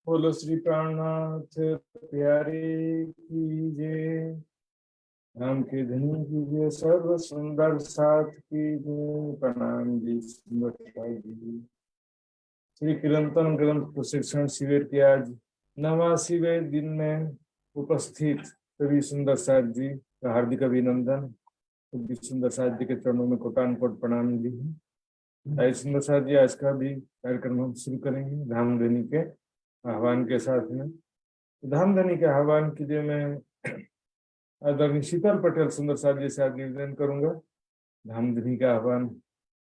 बोलो श्री प्राणनाथ प्यारे की जय। राम के धनी की जय, सर्व सुंदर साथ की जय। प्रणाम जी, सुंदर साथ जी। श्री कीर्तन ग्रंथ प्रशिक्षण शिविर के आज 89वें दिन में उपस्थित सभी सुंदर साथ जी का हार्दिक अभिनंदन। सभी सुंदर साथ जी के चरणों में कोटान कोट प्रणाम जी। आई सुंदर साथ जी, आज का भी कार्यक्रम हम शुरू करेंगे धामधनी के आह्वान के साथ में। धामधनी के आह्वान के लिए मैं आदरणीय शीतल पटेल सुंदर साथ जी से आज निवेदन करूंगा। धामधनी का आह्वान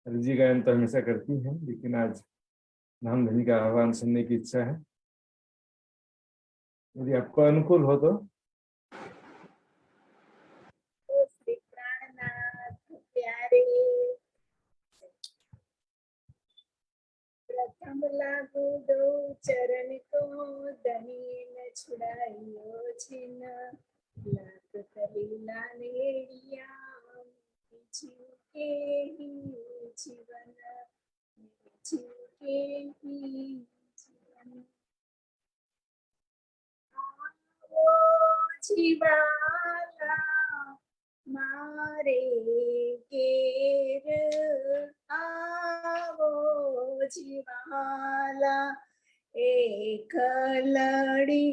रिजी गायन तो हमेशा करती हैं, लेकिन आज धामधनी का आह्वान सुनने की इच्छा है। यदि आपको अनुकूल हो तो। श्री प्राणनाथ प्यारे, प्रथम लागू दो चरण को, धनी न छुड़ाइयो छिन। लाख कलीला नेड़िया, के ही जीवन, के ही जीवन। आओ जीवाला मारे केर, आवो जीवाला एक लड़ी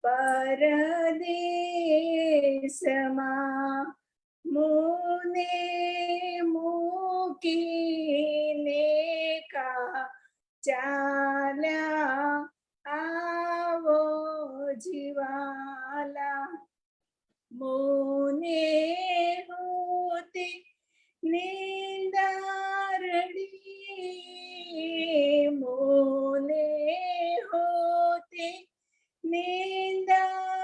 परदेशમાં मुने મૂકીને કા ચાલ્યા, आवो जीवाला मुने होते निंदारड़ी, मुने होते निंदारड़ी।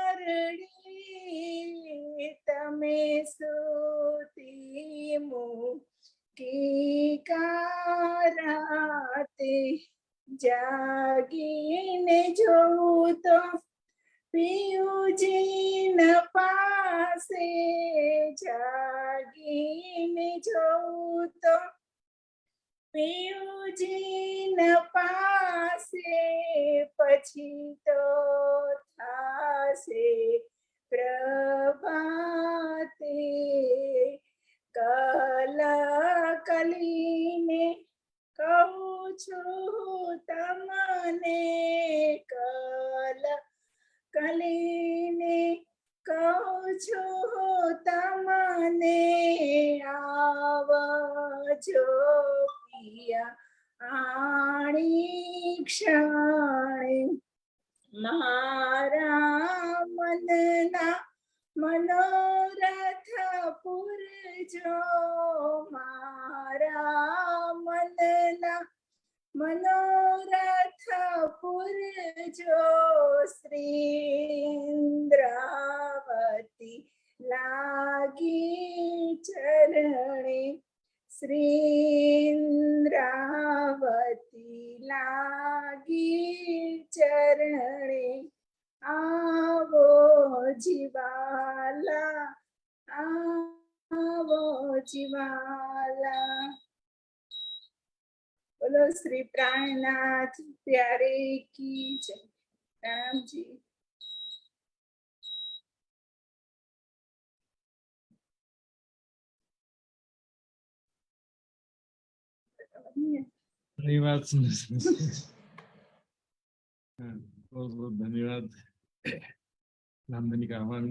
तमे सुती की कराते, जागीने જોઉં તો પિયુજી ન પાસે, જાગીને જોઉં તો પિયુજી ન પાસે। પછી તો થાશે પ્રભાતે, કલ કલીને કહું છું તમને, કલ કલીને કહું છું તમને। આવજો પિયા આણી ક્ષણે, મારા મનના મનોરથ પૂરજો, મારા મનના મનોરથ પૂરજો। શ્રીન્દ્રાવતી લાગી ચરણે, શ્રીન્દ્રાવતી લાગી ચરણે। आवो जीवाला, आवो जीवाला। बोलो श्री प्राणनाथ प्यारे की जय। राम जी। धन्यवाद बहुत बहुत धन्यवाद धामधनी का आह्वान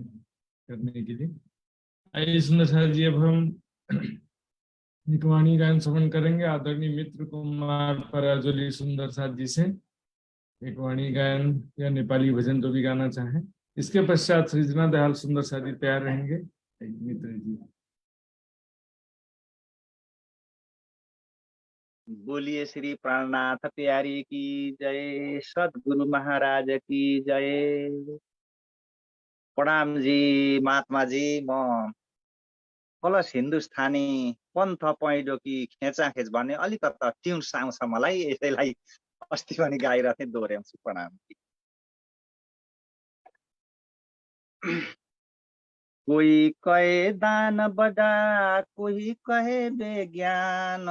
करने के लिए। आइए सुंदर साथ जी, अब हम एक वाणी गायन श्रवण करेंगे आदरणीय मित्र कुमार पराजोली सुंदर साथ जी से। एक वाणी गायन या नेपाली भजन जो भी गाना चाहें। इसके पश्चात सृजना दयाल सुंदर साथ जी तैयार रहेंगे। मित्र जी बोलिए श्री प्राणनाथ प्यारी की जय, सद्गुरु महाराज की जय। प्रणाम जी महात्मा जी। म प्लस हिन्दुस्तानी पन्थ पैडो कि खेचाखेच भन्ने अलिकता ट्युन्स आउँछ मलाई, यसैलाई अस्ति पनि गाइरहेको थिएँ, दोहोऱ्याउँछु। प्रणाम। कोही कहे दान बजा, कोही कहे विज्ञान,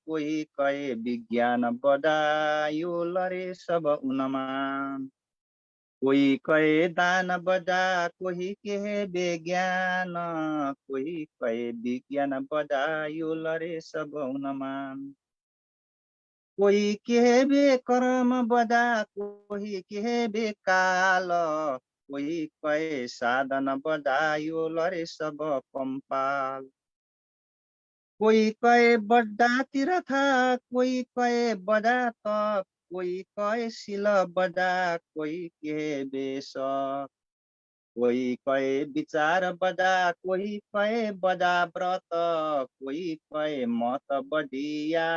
कोही कहे विज्ञान बजा, यो लरे सब उनमा। कोही कहे दान बजा, कोही कहे विज्ञान, कोही कहे विज्ञान बजा, यो लरे सब उनमा। कोही कहे कर्म बजा, कोही कहे काल, कोही कहे साधन बजा, यो लरे सब पंपाल। कोही कहे बड्डा तीर्थ, कोही कहे बजा तप, कोही कहे शिल बजा, कोही कहे बेस, कोही कहे विचार बजा, कोही कहे बजा व्रत, कोही कहे मत बढिया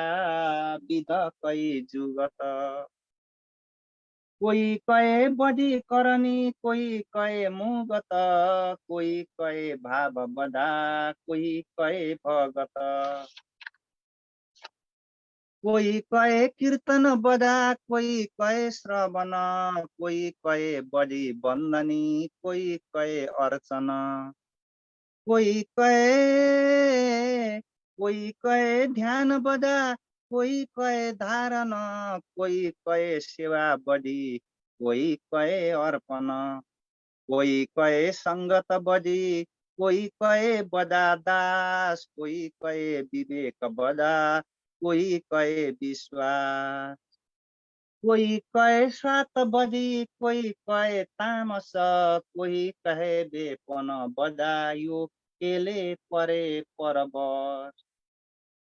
विध कै जुगत। कोही कहे बढी करनी, कोही कहे मुगत, कोही कहे भाव बजा, कोही कहे भगत। कोही कहे कीर्तन बजा, कोही कहे श्रवण, कोही कहे बढी बन्दनी, कोही कहे अर्चन। कोही कहे ध्यान बजा, कोही कहे धारण, कोही कहे सेवा बढी, कोही कहे अर्पण। कोही कहे संगत बढी, कोही कहे बजा दास, कोही कहे विवेक बजा, कोही कहे विश्वास। कोही कहे स्वात बढी, कोही कहे तामस, कोही कहे बेपन बजा, यो केले परे परबस।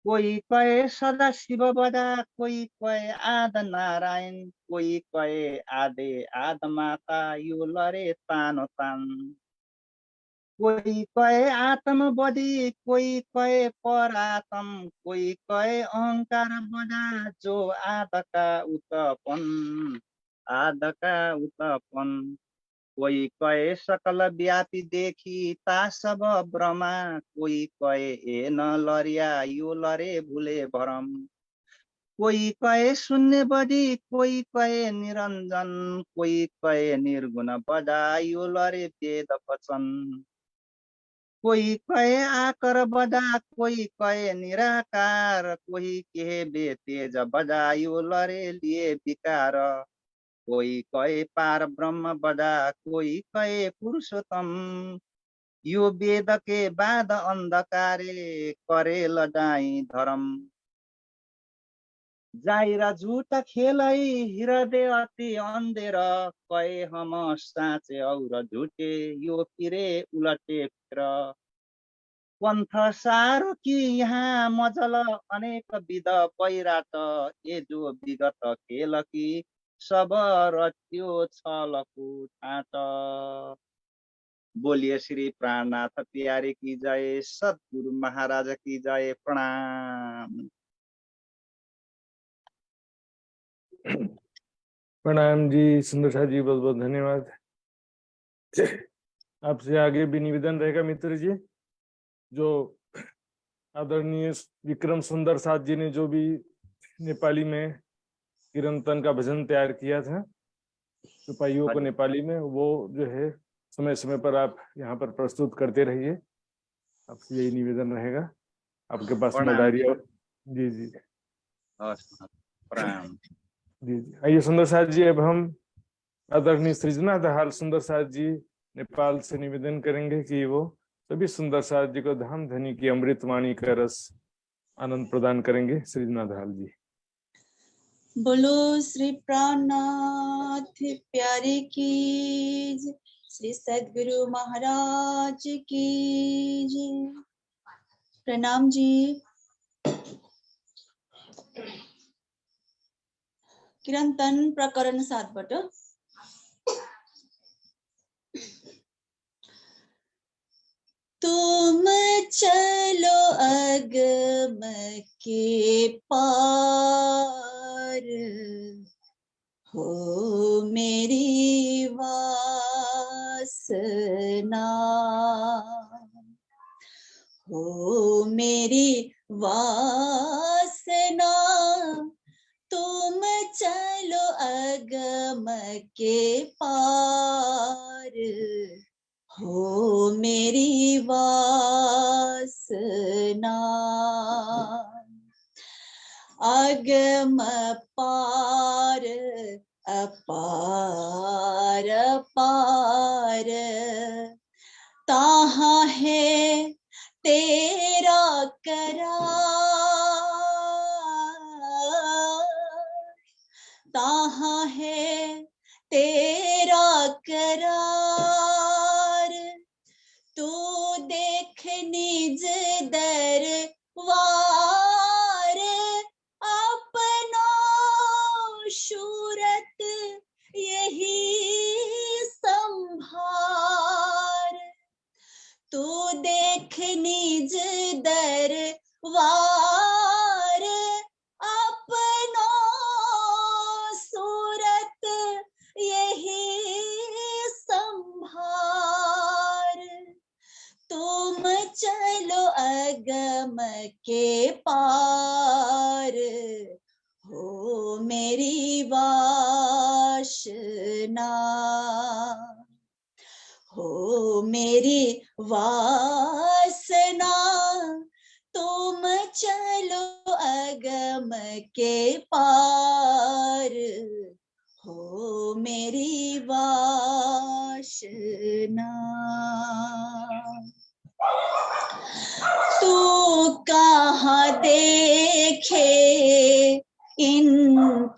कोही कहे सदा शिव बजा, कोही कहे आद नारायण, कोही कहे आदे आद माता, यो लरे तानो तान। कोही कहे आत्म बढी, कोही कहे परात्म, कोही कहे अहंकार बजा, जो आदका उत्पन्न, आदका उत्पन्न। कोही कहे सकल व्यापी देखी ता सब ब्रह्मा, कोही कहे ए न लरिया, यो लरे भुले भरम। कोही कहे शून्य बढी, कोही कहे निरञ्जन, कोही कहे निर्गुण बजा, यो लरे वेद वचन। कोही कहे आकर बजा, कोही कहे निराकार, कोही कहे बे तेज बजा, यो लरे लिए विकार। कोही कहे पार ब्रह्म बजा, कोही कहे पुरुषोत्तम, यो वेद के बाद अंधकारे करे लजाई धर्म। जाहिरा झूठा खेलै हृदय अति अंधेर, कहे हम साँचे और झूठे, यो फिरे उलटे फिर। पंथ सारो कि यहाँ मजल अनेक विध पैराट, ए जो विगत खेल कि सब रच्यो छलको ठाट। बोलिए श्री प्राणनाथ प्यारे की जय, सद्गुरु महाराज की जय, प्रणाम। प्रणाम जी सुंदर साथ जी, बहुत बहुत धन्यवाद। आपसे आगे भी निवेदन रहेगा मित्र जी, जो आदरणीय विक्रम सुंदर साथ जी ने जो भी नेपाली में कीर्तन का भजन तैयार किया था सिपाहियों को नेपाली में, वो जो है समय समय पर आप यहाँ पर प्रस्तुत करते रहिए, आपसे यही निवेदन रहेगा। आपके पास में डायरी। जी जी प्रणाम। जी जी। आइए सुंदर साथ जी, अब हम आदरणीय सृजना दाहाल सुंदर साथ जी नेपाल से निवेदन करेंगे कि वो सभी सुंदर साथ जी को धाम धनी की अमृतवाणी का रस आनंद प्रदान करेंगे। सृजना दाहाल जी। बोलो श्री प्राणनाथ प्यारे की, श्री सद्गुरु महाराज की जय। प्रणाम जी। कीर्तन प्रकरण 7 बाट। तुम चलो अगम के पार, हो मेरी वासना, हो मेरी वासना। तुम चलो अगम के पार, हो मेरी वासना। अगम पार अपार पार, ताहाँ है तेरा करार, ताहाँ है तेरा करार। तू देख निज दरबार, अपना सूरत यही संभार। तू देख निज दरबार, अपना सूरत यही संभार। तुम चलो अगम के पार, हो मेरी वासना, हो मेरी वासना। तुम चलो अगम के पार, हो मेरी वासना। तू कहाँ देखे इन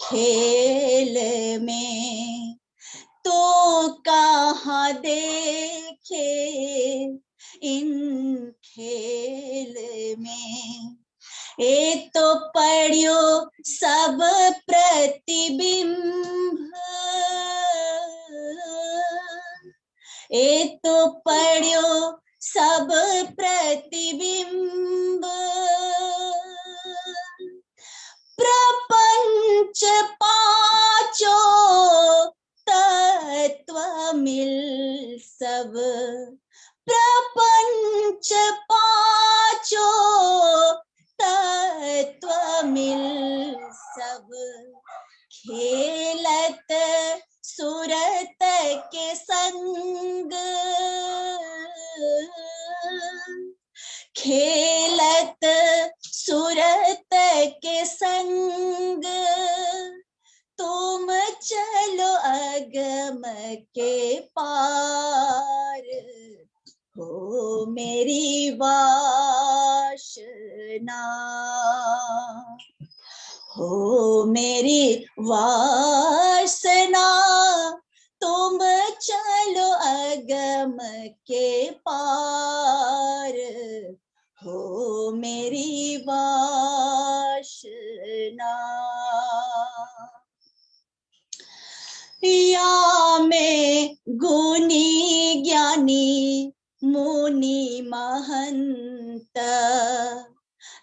खेल में, तो कहाँ देखे इन खेल में। ये तो पढ़ियो सब प्रतिबिंब, ये तो पढ़ियो सब प्रतिबिंब। प्रपंच पाचो तत्व मिल सब, प्रपंच पाचो तत्व मिल सब। खेलत सूरत के संग, खेलत सूरत के संग। तुम चलो अगम के पार, हो मेरी वासना, हो मेरी वासना। तुम चलो अगम के पार, हो मेरी वासना। या में गुणी ज्ञानी मुनि महंत,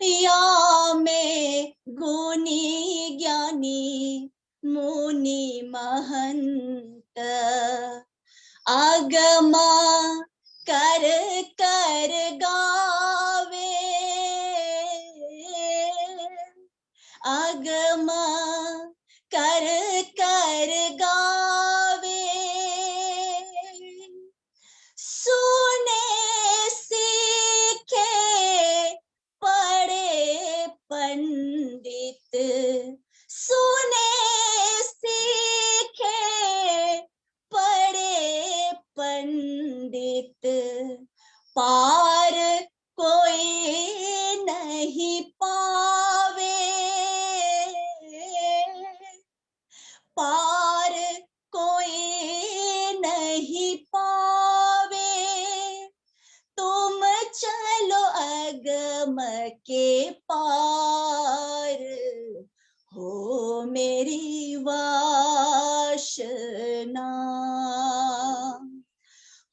या में गुणी ज्ञानी मुनि महंत। आगमा कर कर गावे, आगमा कर कर गावे। सुने सीखे पढ़े पंडित, सुने सीखे पढ़े पंडित। पार कोई नहीं पावे, पार कोई नहीं पावे। तुम चलो अगम के पार, हो मेरी वासना,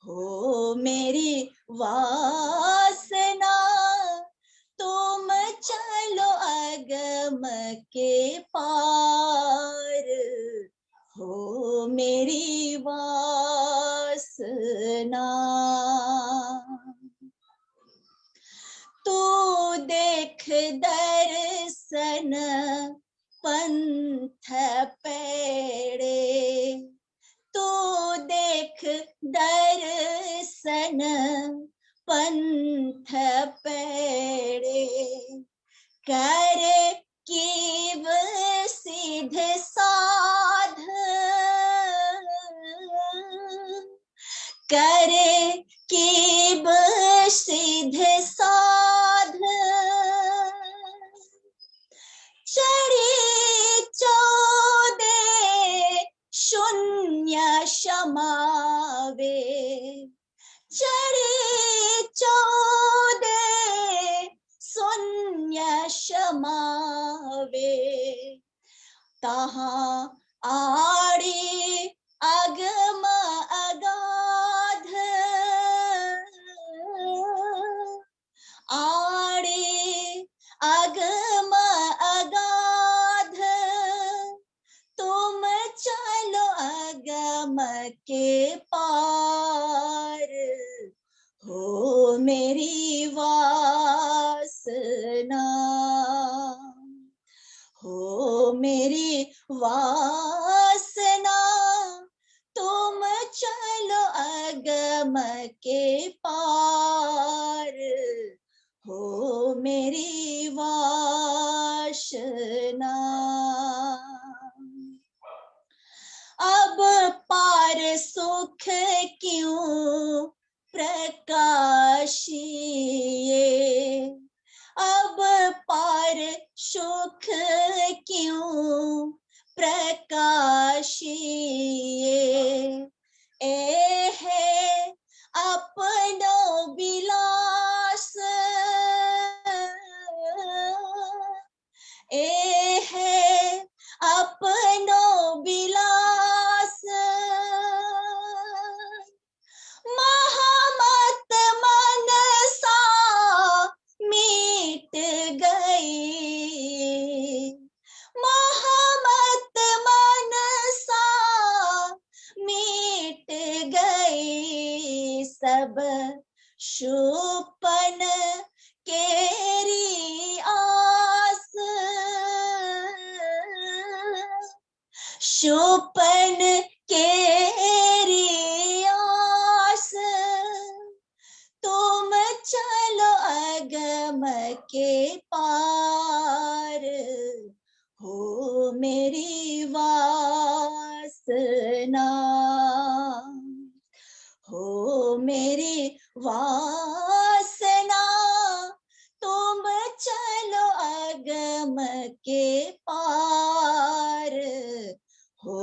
हो मेरी वासना। तुम चलो अगम के पार, हो मेरी वासना। तू देख दर्शन पंथ पेड़े, तू देख दर्शन पंथ पेड़े करे कीव सिद्ध साध करे कीव सिद्ध साध चढ़ी चौदे शून्य समावे चढ़ी चौदे शून्य समावे तहाँ आड़ी अगम अगाध आड़ी अगम अगाध तुम चलो अगम के पार हो मेरी वासना हो मेरी वासना तुम चलो अगम के पार हो मेरी वासना अब पार सुख क्यों प्रकाशिए अब पार सुख क्यों प्रकाशिए ए है अपनो विलास ए है अपनो विलास महामत मनसा मीट गई महामत मनसा मीट गई सब शोपन केरी आस शोपन केरी आस तुम चलो अगम के पार हो मेरी वासना हो मेरी वासना तुम चलो अगम के पार हो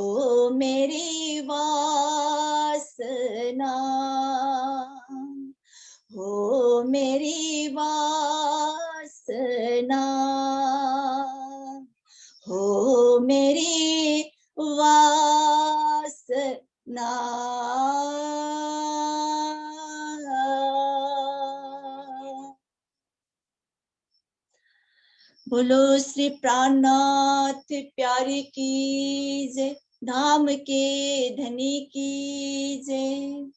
मेरी वासना हो मेरी वासना हो मेरी वासना बोलो श्री प्राणनाथ प्यारे की जय धाम के धनी की जय।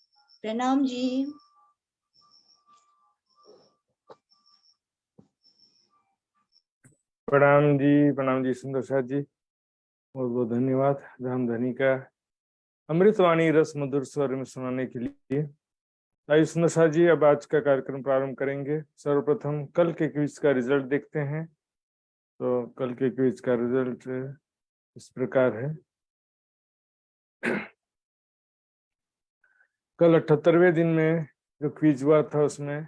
प्रणाम जी। प्रणाम जी सुंदर साथ जी, बहुत बहुत धन्यवाद धाम धनी का अमृतवाणी रस मधुर स्वर में सुनाने के लिए। आइए सुंदर साथ जी, अब आज का कार्यक्रम प्रारंभ करेंगे। सर्वप्रथम कल के क्विज का रिजल्ट देखते हैं। तो कल के क्विज का रिजल्ट इस प्रकार है। कल 78वें दिन में जो क्विज हुआ था उसमें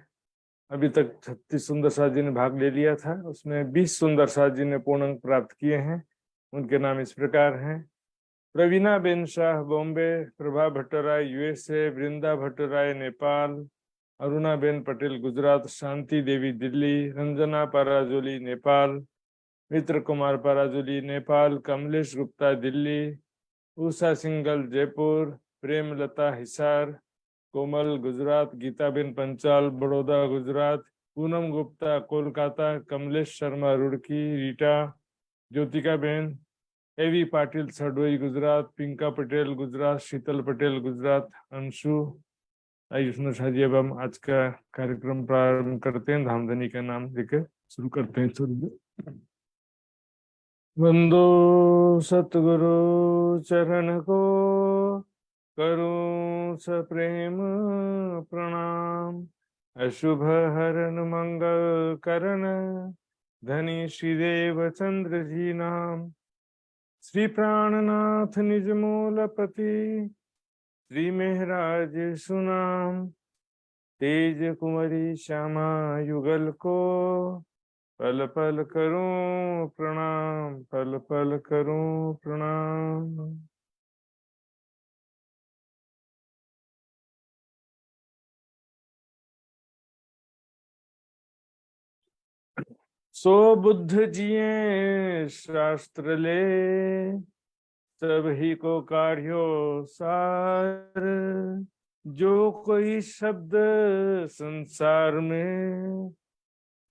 अभी तक 36 सुंदर साथ जी ने भाग ले लिया था। उसमें 20 सुंदर साथ जी ने पूर्ण अंक प्राप्त किए हैं। उनके नाम इस प्रकार हैं: प्रवीणा बेन शाह बॉम्बे, प्रभा भट्टराय यूएसए, वृंदा भट्टराय नेपाल, अरुणा बेन पटेल गुजरात, शांति देवी दिल्ली, रंजना पाराजोली नेपाल, मित्र कुमार पाराजोली नेपाल, कमलेश गुप्ता दिल्ली, उषा सिंगल जयपुर, प्रेमलता हिसार, कोमल गुजरात, गीताबेन पंचाल बड़ौदा गुजरात, पूनम गुप्ता कोलकाता, कमलेश शर्मा रुड़की, रीटा, ज्योतिका बेन, एवी पाटिल सडोई गुजरात, पिंका पटेल गुजरात, शीतल पटेल गुजरात, अंशु। आइए शादी, अब हम आज का कार्यक्रम प्रारंभ करते हैं। धामधनी का नाम लेकर शुरू करते हैं। वंदो सतगुरु चरण को करूं सप्रेम प्रणाम, अशुभ हरन मंगल करण धनी श्रीदेव चंद्र जी नाम। श्री प्राणनाथ निज मूलपति श्री महराज सुनाम। तेज कुंवरी श्यामा युगल को पल पल करूं प्रणाम, पल पल करूं प्रणाम। सो बुद्ध जिये शास्त्र ले सभी को काढ़ियो सार। जो कोई शब्द संसार में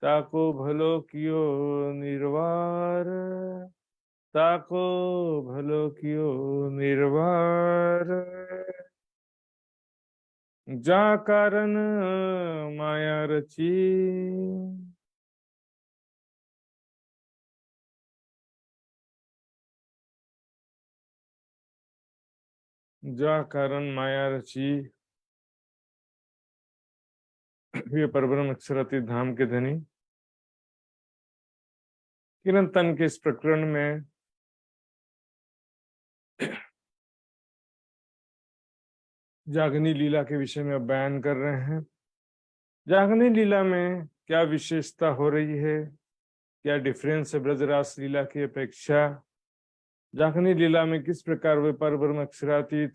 ताको भलो कियो निर्वार, ताको भलो कियो निर्वार। जा कारण माया रची जा कारण माया रची ये परब्रह्म अक्षरातीत धाम के धनी। किरण तन के इस प्रकरण में जागनी लीला के विषय में अब बयान कर रहे हैं। जागनी लीला में क्या विशेषता हो रही है, क्या डिफरेंस है ब्रजरास लीला की अपेक्षा। जागनी लीला में किस प्रकार वे परब्रह्म अक्षरातीत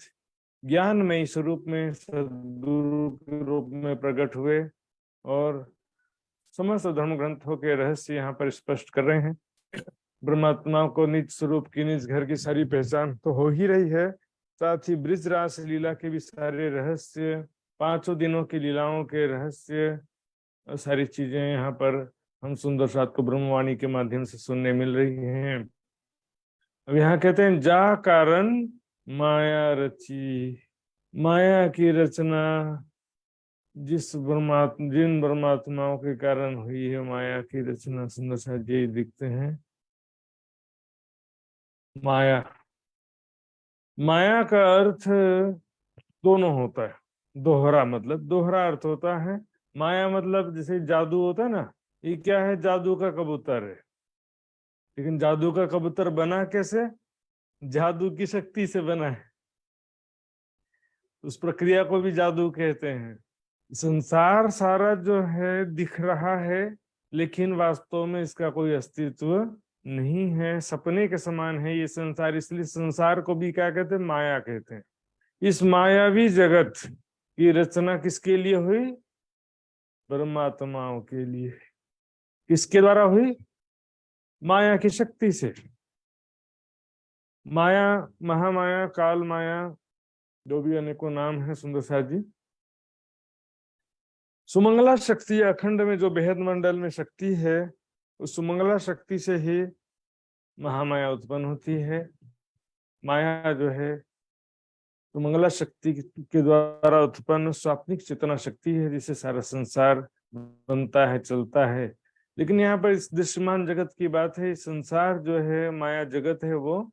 ज्ञानमय स्वरूप में सद्गुरु के रूप में प्रकट हुए और समस्त धर्म ग्रंथों के रहस्य यहाँ पर स्पष्ट कर रहे हैं। ब्रह्मात्मा को निज स्वरूप की निज घर की सारी पहचान तो हो ही रही है, साथ ही ब्रजरास लीला के भी सारे रहस्य, 5 दिनों की लीलाओं के रहस्य, सारी चीजें यहाँ पर हम सुंदर साथ को ब्रह्मवाणी के माध्यम से सुनने मिल रही हैं। अब यहाँ कहते हैं जा कारण माया रची। माया की रचना जिन परमात्माओं के कारण हुई है, माया की रचना सुंदर साथ यही दिखते हैं। माया, माया का अर्थ दोनों होता है। दोहरा मतलब दोहरा अर्थ होता है। माया मतलब जैसे जादू होता है ना, ये क्या है, जादू का कबूतर है। लेकिन जादू का कबूतर बना कैसे, जादू की शक्ति से बना है। उस प्रक्रिया को भी जादू कहते हैं। संसार सारा जो है दिख रहा है, लेकिन वास्तव में इसका कोई अस्तित्व नहीं है, सपने के समान है ये संसार। इसलिए संसार को भी क्या कहते हैं, माया कहते हैं। इस मायावी जगत की रचना किसके लिए हुई, परमात्माओं के लिए। किसके द्वारा हुई, माया की शक्ति से। माया, महामाया, काल माया, जो भी अनेकों नाम है सुंदर साथ जी। सुमंगला शक्ति अखंड में जो बेहद मंडल में शक्ति है, उस सुमंगला शक्ति से ही महामाया उत्पन्न होती है। माया जो है सुमंगला शक्ति के द्वारा उत्पन्न स्वाप्निक चेतना शक्ति है, जिससे सारा संसार बनता है, चलता है। लेकिन यहाँ पर इस दृश्यमान जगत की बात है। संसार जो है, माया जगत है, वो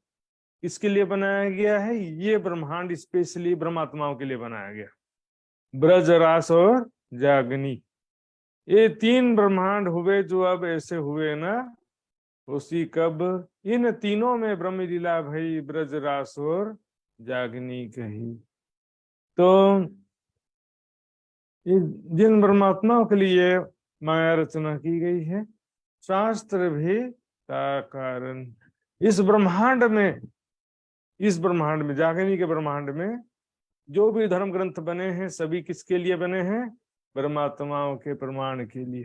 किसके लिए बनाया गया है, ये ब्रह्मांड स्पेशली ब्रह्मात्माओं के लिए बनाया गया। ब्रज, रास और जागनी, ये 3 ब्रह्मांड हुए जो अब ऐसे हुए ना, उसी कब इन तीनों में ब्रह्म लीला भई, ब्रज, रास और जागनी कही। तो जिन ब्रह्मात्माओं के लिए माया रचना की गई है, शास्त्र भी का कारण। इस ब्रह्मांड में जागनी के ब्रह्मांड में जो भी धर्म ग्रंथ बने हैं, सभी किसके लिए बने हैं, परमात्माओं के प्रमाण के लिए।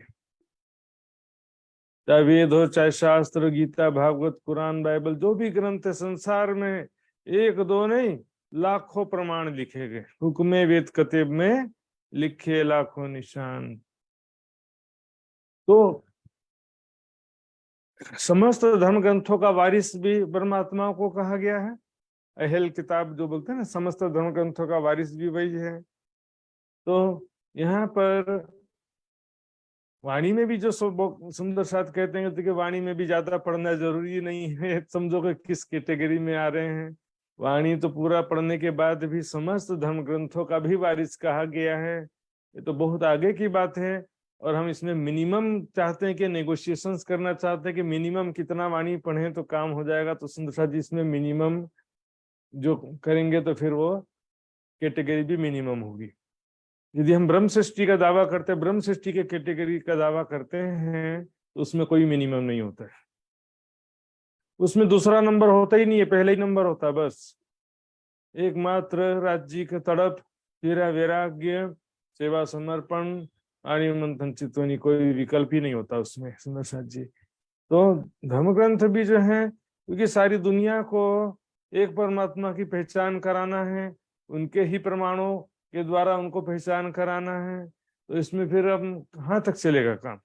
चाहे वेद हो, चाहे शास्त्र, गीता, भागवत, कुरान, बाइबल, जो भी ग्रंथ है संसार में, 1-2 नहीं, लाखों प्रमाण लिखे गए। हुक्मे वेद कतेब में लिखे लाखों निशान। तो समस्त धर्म ग्रंथों का वारिस भी परमात्माओं को कहा गया है। अहल किताब जो बोलते हैं ना, समस्त धर्म ग्रंथों का वारिस भी वही है। तो यहाँ पर वाणी में भी जो सुंदर साथ कहते हैं कि वाणी में भी ज्यादा पढ़ना जरूरी नहीं है। समझो कि किस कैटेगरी में आ रहे हैं। वाणी तो पूरा पढ़ने के बाद भी समस्त धर्म ग्रंथों का भी वारिस कहा गया है। ये तो बहुत आगे की बात है। और हम इसमें मिनिमम चाहते हैं कि नेगोशिएशंस करना चाहते हैं कि मिनिमम कितना वाणी पढ़े तो काम हो जाएगा। तो सुंदर साथ जी इसमें मिनिमम जो करेंगे तो फिर वो कैटेगरी भी मिनिमम होगी। यदि हम ब्रह्म सृष्टि का दावा करते हैं, ब्रह्म सृष्टि के कैटेगरी का दावा करते हैं, तो उसमें कोई मिनिमम नहीं होता है। उसमें दूसरा नंबर होता ही नहीं है, पहला ही नंबर होता है बस। एकमात्र राज्य का तड़प, तेरा वैराग्य, सेवा समर्पण, आर्य मंथन चित्तवनी, कोई विकल्प ही नहीं होता उसमें सुंदर साथ जी। तो धर्म ग्रंथ भी जो है, क्योंकि सारी दुनिया को एक परमात्मा की पहचान कराना है, उनके ही प्रमाणों के द्वारा उनको पहचान कराना है, तो इसमें फिर हम कहाँ तक चलेगा काम?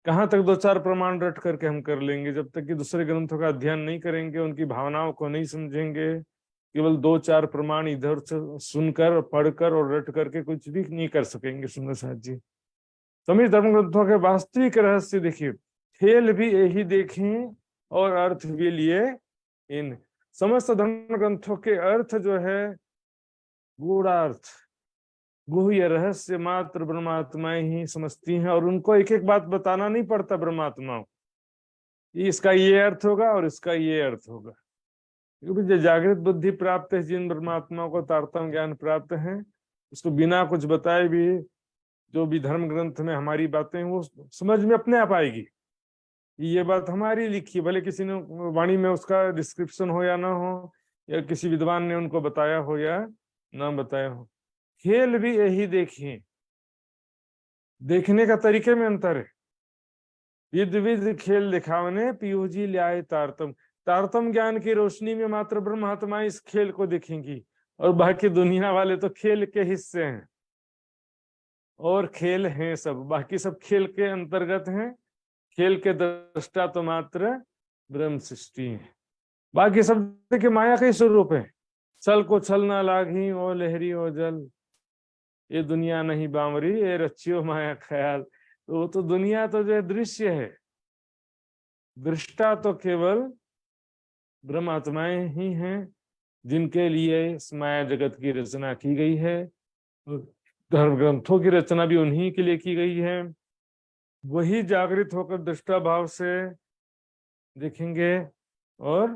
कहाँ तक 2-4 प्रमाण रट करके हम कर लेंगे? जब तक कि दूसरे ग्रंथों का अध्ययन नहीं करेंगे, उनकी भावनाओं को नहीं समझेंगे, केवल 2-4 प्रमाण इधर से सुनकर, पढ़कर और रट करके कुछ भी नहीं कर सकेंगे सुंदर साथ जी। सभी धर्म ग्रंथों के वास्तविक रहस्य देखिए, खेल भी यही देखें और अर्थ भी लिए इन। समस्त धर्म ग्रंथों के अर्थ जो है गूढ़ार्थ, गुह्य रहस्य मात्र ब्रह्मात्माएं ही समझती हैं, और उनको एक एक बात बताना नहीं पड़ता ब्रह्मात्माओं, इसका ये अर्थ होगा और इसका ये अर्थ होगा। क्योंकि जो जागृत बुद्धि प्राप्त है, जिन ब्रह्मात्माओं को तारतम्य ज्ञान प्राप्त है, उसको बिना कुछ बताए भी जो भी धर्म ग्रंथ में हमारी बातें वो समझ में अपने आप आएगी। ये बात हमारी लिखी, भले किसी ने वाणी में उसका डिस्क्रिप्शन हो या ना हो, या किसी विद्वान ने उनको बताया हो या ना बताया हो। खेल भी यही देखिए, देखने का तरीके में अंतर है। विध विध खेल दिखावने पीयूजी ल्याए तारतम, तारतम ज्ञान की रोशनी में मात्र ब्रह्मात्माएं इस खेल को देखेंगी, और बाकी दुनिया वाले तो खेल के हिस्से हैं और खेल हैं सब, बाकी सब खेल के अंतर्गत हैं। खेल के दृष्टा तो मात्र ब्रह्म सृष्टि है, बाकी सब देखिए माया का ही स्वरूप है। छल को छल ना लागी ओ लहरी ओ जल, ये दुनिया नहीं बामरी ये रचियो माया ख्याल। तो वो तो दुनिया तो जो दृश्य है, दृष्टा तो केवल ब्रह्मात्माएं ही हैं, जिनके लिए इस माया जगत की रचना की गई है। धर्म ग्रंथों की रचना भी उन्हीं के लिए की गई है। वही जागृत होकर दृष्टा भाव से देखेंगे और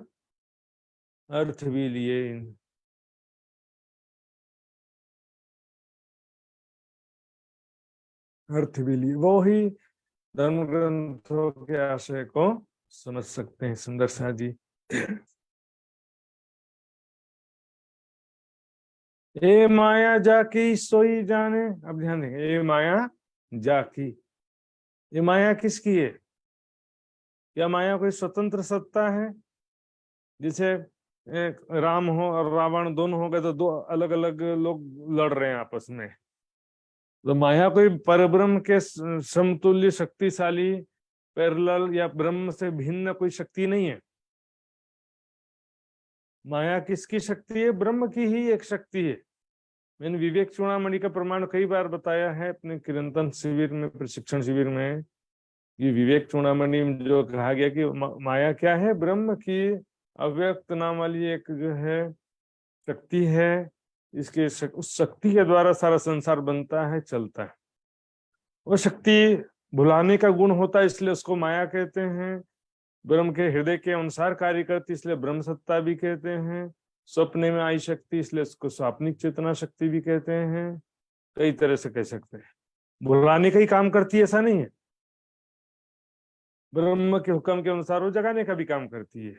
अर्थ भी लिए। अर्थ भी लिए वो ही धर्म ग्रंथों के आशय को समझ सकते हैं सुंदर सा जी। ए माया जाकी सोई जाने, अब ध्यान देंगे, ए माया जाकी, ये माया किसकी है? क्या माया कोई स्वतंत्र सत्ता है? जैसे एक राम हो और रावण दोनों हो गए तो दो अलग अलग लोग लड़ रहे हैं आपस में। तो माया कोई परब्रह्म के समतुल्य शक्तिशाली पैरेलल या ब्रह्म से भिन्न कोई शक्ति नहीं है। माया किसकी शक्ति है? ब्रह्म की ही एक शक्ति है। मैंने विवेक चूड़ामणि का प्रमाण कई बार बताया है अपने चिरंतन शिविर में, प्रशिक्षण शिविर में। ये विवेक चूड़ामणि में जो कहा गया कि माया क्या है? ब्रह्म की अव्यक्त नाम वाली एक जो है शक्ति है, इसके उस शक्ति के द्वारा सारा संसार बनता है, चलता है। वो शक्ति भुलाने का गुण होता है, इसलिए उसको माया कहते हैं। ब्रह्म के हृदय के अनुसार कार्य करती, इसलिए ब्रह्म सत्ता भी कहते हैं। स्वप्न में आई शक्ति, इसलिए उसको स्वाप्निक चेतना शक्ति भी कहते हैं। कई तरह से कह सकते हैं। भुलाने का ही काम करती है ऐसा नहीं है, ब्रह्म के हुक्म के अनुसार वो जगाने का भी काम करती है।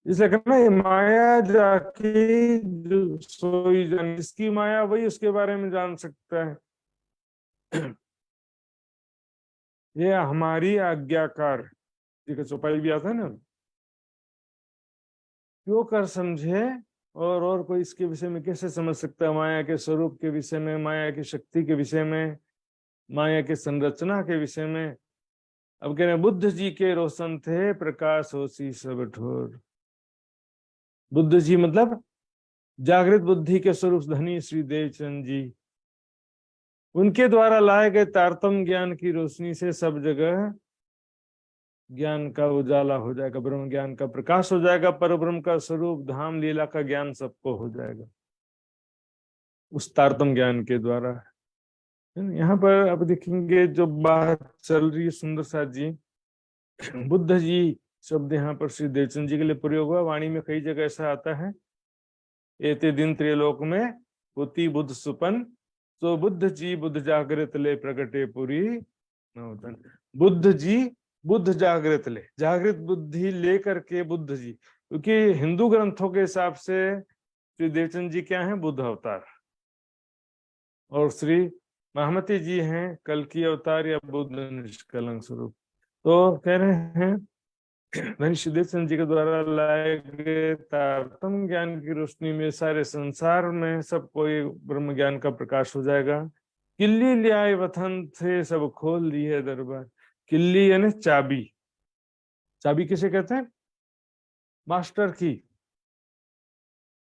इसलिए कहना ये माया जाकी सोई जान, इसकी माया वही उसके बारे में जान सकता है। ये हमारी आज्ञाकार, ठीक है, चौपाई भी आता है ना, क्यों कर समझे और कोई इसके विषय में कैसे समझ सकता है? माया के स्वरूप के विषय में, माया की शक्ति के विषय में, माया के संरचना के विषय में। अब कह रहे बुद्ध जी के रोशन थे प्रकाश होसी सब ठोर। बुद्ध जी मतलब जागृत बुद्धि के स्वरूप धनी श्री देवचंद जी, उनके द्वारा लाए गए तारतम्य ज्ञान की रोशनी से सब जगह ज्ञान का उजाला हो जाएगा, ब्रह्म ज्ञान का प्रकाश हो जाएगा, परब्रह्म का स्वरूप धाम लीला का ज्ञान सबको हो जाएगा उस तारतम्य ज्ञान के द्वारा। यहाँ पर अब देखेंगे जो बात चल रही है सुंदर साथ जी, बुद्ध जी शब्द यहाँ पर श्री देवचंद जी के लिए प्रयोग हुआ। वाणी में कई जगह ऐसा आता है, एते दिन त्रिलोक में पुति बुद्ध सुपन, तो बुद्ध जी बुद्ध जागृत ले प्रगटे पुरी नवतन। बुद्ध जी बुद्ध जागृत ले, जागृत बुद्धि लेकर के बुद्ध जी, क्योंकि हिंदू ग्रंथों के हिसाब से श्री देवचंद जी क्या हैं, बुद्ध अवतार, और श्री महामती जी हैं कल्कि अवतार या बुद्ध निष्कलंक स्वरूप। तो कह रहे हैं श्री देवचंद जी के द्वारा लाए गए तारतम ज्ञान की रोशनी में सारे संसार में सब कोई ब्रह्म ज्ञान का प्रकाश हो जाएगा। किल्ली लियाए वतन थे सब खोल दिए दरबार। किल्ली यानी चाबी, चाबी किसे कहते हैं, मास्टर की।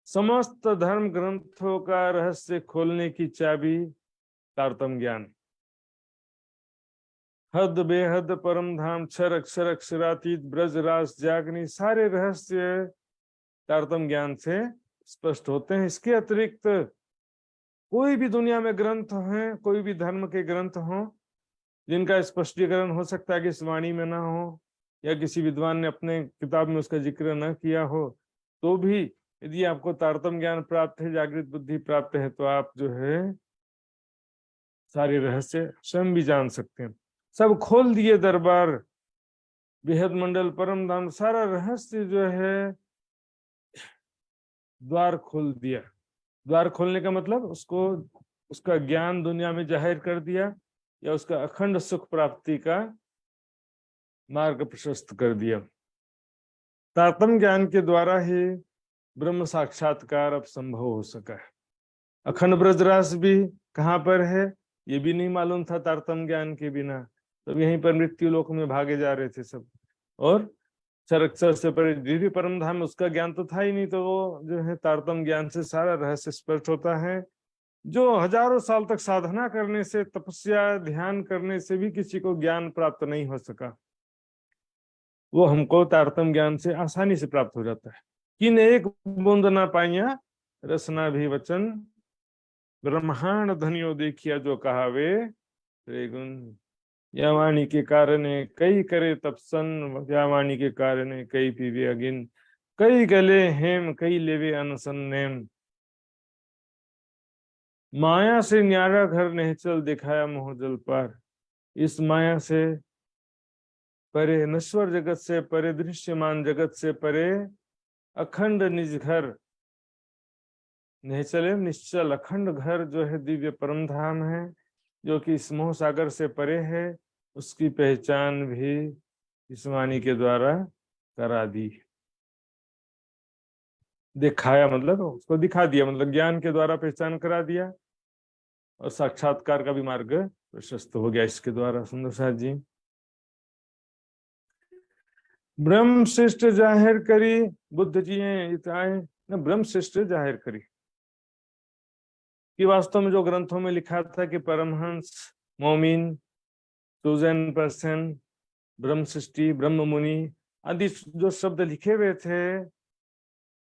समस्त धर्म ग्रंथों का रहस्य खोलने की चाबी तारतम ज्ञान। हद बेहद परम धाम क्षर अक्षर अक्षरातीत ब्रज रास जागनी, सारे रहस्य तारतम ज्ञान से स्पष्ट होते हैं। इसके अतिरिक्त कोई भी दुनिया में ग्रंथ हैं, कोई भी धर्म के ग्रंथ हों जिनका स्पष्टीकरण हो सकता है कि इस वाणी में ना हो, या किसी विद्वान ने अपने किताब में उसका जिक्र न किया हो, तो भी यदि आपको तारतम ज्ञान प्राप्त है, जागृत बुद्धि प्राप्त है, तो आप जो है सारे रहस्य स्वयं भी जान सकते हैं। सब खोल दिए दरबार, बेहद मंडल परम धाम, सारा रहस्य जो है द्वार खोल दिया। द्वार खोलने का मतलब उसको, उसका ज्ञान दुनिया में जाहिर कर दिया, या उसका अखंड सुख प्राप्ति का मार्ग प्रशस्त कर दिया। तारतम ज्ञान के द्वारा ही ब्रह्म साक्षात्कार अब संभव हो सका है। अखंड ब्रजरास भी कहाँ पर है ये भी नहीं मालूम था तारतम ज्ञान के बिना, तब यहीं पर मृत्यु लोक में भागे जा रहे थे सब। और क्षर से परे दिव्य परम धाम, उसका ज्ञान तो था ही नहीं, तो वो जो है तारतम ज्ञान से सारा रहस्य स्पष्ट होता है। जो हजारों साल तक साधना करने से, तपस्या ध्यान करने से भी किसी को ज्ञान प्राप्त नहीं हो सका, वो हमको तारतम ज्ञान से आसानी से प्राप्त हो जाता है। किन एक बूंद ना पाइया रसना भी वचन, ब्रह्मांड धनियो देखिया जो कहावे त्रिगुण। या वाणी के कारण कई करे तपसन, या वाणी के कारण कई पीवे अगिन, कई गले हेम कई लेवे अनसन नेम। माया से न्यारा घर निश्चल दिखाया मोह जल पार। इस माया से परे, नश्वर जगत से परे, दृश्यमान जगत से परे अखंड निज घर, निश्चल निश्चल अखंड घर जो है दिव्य परम धाम है, जो कि इस मोह सागर से परे है, उसकी पहचान भी इस वाणी के द्वारा करा दी। दिखाया मतलब उसको दिखा दिया, मतलब ज्ञान के द्वारा पहचान करा दिया, और साक्षात्कार का भी मार्ग प्रशस्त हो गया इसके द्वारा। सुंदर साथ जी, ब्रह्म श्रेष्ठ जाहिर करी बुद्ध जी इताए, ब्रह्म श्रेष्ठ जाहिर करी कि वास्तव में जो ग्रंथों में लिखा था कि परमहंस, मोमिन, चोजन पर्सन, ब्रह्म सृष्टि, ब्रह्म मुनि आदि जो शब्द लिखे हुए थे,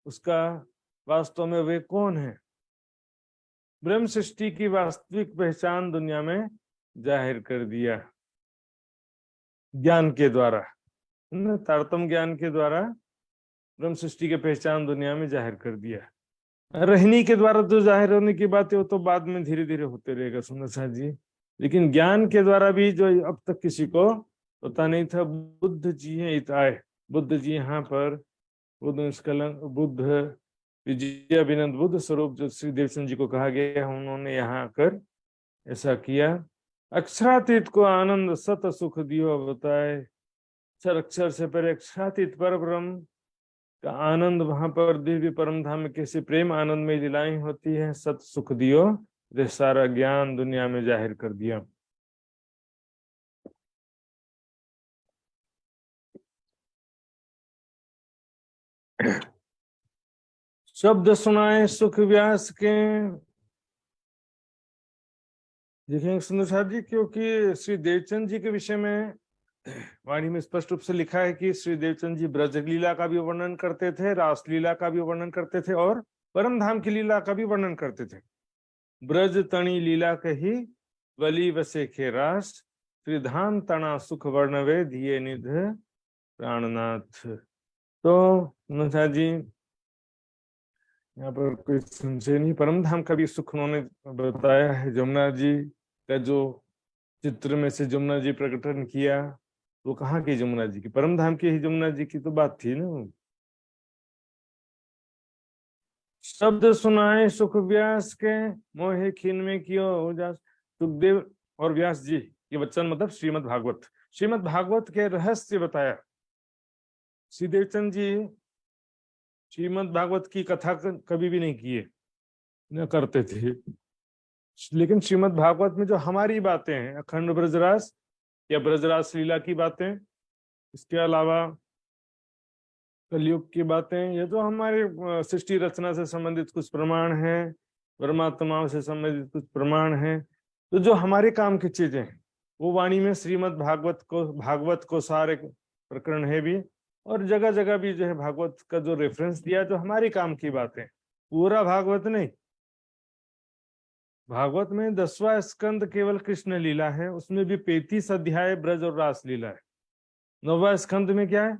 उसका वास्तव में वे कौन है। ब्रह्म सृष्टि की वास्तविक पहचान दुनिया में जाहिर कर दिया ज्ञान के द्वारा, तारतम ज्ञान के द्वारा ब्रह्म सृष्टि की पहचान दुनिया में जाहिर कर दिया। रहनी के द्वारा जो जाहिर होने की बात है वो तो बाद में धीरे धीरे होते रहेगा सुंदर साथ जी, लेकिन ज्ञान के द्वारा भी जो अब तक किसी को पता नहीं था, बुद्ध जी हैं इताए। बुद्ध जी यहाँ पर बुद्ध निष्कलंक, बुद्ध विजयाभिनंद बुद्ध स्वरूप जो श्री देवचंद जी को कहा गया, उन्होंने यहाँ आकर ऐसा किया। अक्षरातीत को आनंद सत सुख दियो बताए। अक्षर अक्षर से परे अक्षरातीत पर ब्रह्म का आनंद, वहां पर दिव्य परम धाम में कैसे प्रेम आनंद में लीलाएं होती है, सत सुख दियो, ये सारा ज्ञान दुनिया में जाहिर कर दिया। शब्द सुनाए सुख व्यास के, देखेंगे सुंदर साथ जी, क्योंकि श्री देवचंद जी के विषय में वाणी में स्पष्ट रूप से लिखा है कि श्री देवचंद जी ब्रज लीला का भी वर्णन करते थे, रास लीला का भी वर्णन करते थे, और परम धाम की लीला का भी वर्णन करते थे। ब्रज तणी लीला कही बलि वसे खे रास, त्रिधाम तना सुख वर्णवे दिए निध प्राणनाथ। तो नथा जी यहाँ पर कोई संशय नहीं, परम धाम का भी सुख उन्होंने बताया है। जमुना जी का जो चित्र में से जमुना जी प्रकटन किया, वो कहाँ की जमुना जी की, परम धाम की ही जमुना जी की तो बात थी ना। शब्द सुनाए सुख व्यास के, मोहे खीन में कियो उजास। सुखदेव और व्यास जी ये वचन मतलब श्रीमद् भागवत, श्रीमद् भागवत के रहस्य बताया। श्री देवचंद जी श्रीमद् भागवत की कथा कभी भी नहीं किए, न करते थे, लेकिन श्रीमद् भागवत में जो हमारी बातें हैं, अखंड ब्रजरास या ब्रजरास लीला की बातें, इसके अलावा कलयुग की बातें, ये जो हमारे सृष्टि रचना से संबंधित कुछ प्रमाण हैं, परमात्मा से संबंधित कुछ प्रमाण हैं, तो जो हमारे काम की चीजें हैं वो वाणी में श्रीमद् भागवत को सारे प्रकरण है भी, और जगह जगह भी जो है भागवत का जो रेफरेंस दिया, जो हमारी काम की बातें, पूरा भागवत नहीं। भागवत में 10वां स्कंद केवल कृष्ण लीला है, उसमें भी 35 अध्याय ब्रज और रास लीला है। 9वां स्कंद में क्या है?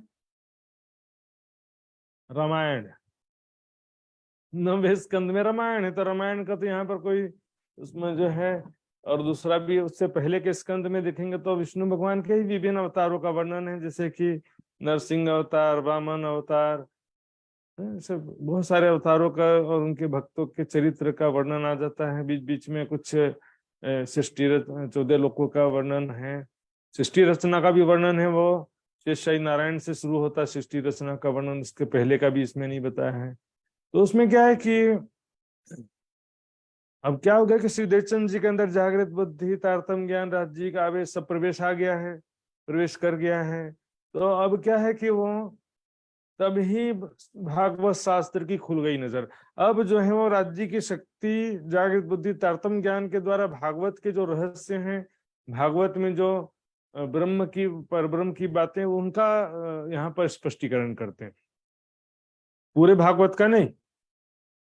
रामायण। 9वें स्कंद में रामायण है, तो रामायण का तो यहाँ पर कोई उसमें जो है, और दूसरा भी उससे पहले के स्कंद में देखेंगे तो विष्णु भगवान के ही विभिन्न अवतारों का वर्णन है, जैसे कि नरसिंह अवतार, वामन अवतार, ऐसे बहुत सारे अवतारों का और उनके भक्तों के चरित्र का वर्णन आ जाता है। बीच बीच में कुछ सृष्टि 14 लोकों का वर्णन है, सृष्टि रचना का भी वर्णन है, वो शेषशाही नारायण से शुरू होता है सृष्टि रचना का वर्णन, इसके पहले का भी इसमें नहीं बताया है। तो उसमें क्या है कि अब क्या हो गया कि श्री देवचंद जी के अंदर जागृत बुद्धि, तारतम्य ज्ञान, राज्य का आवेश सब प्रवेश आ गया है, प्रवेश कर गया है। तो अब क्या है कि वो तभी भागवत शास्त्र की खुल गई नजर। अब जो है वो राज्य की शक्ति, जागृत बुद्धि, तारतम्य ज्ञान के द्वारा भागवत के जो रहस्य हैं, भागवत में जो ब्रह्म की परब्रह्म की बातें, उनका यहाँ पर स्पष्टीकरण करते हैं। पूरे भागवत का नहीं,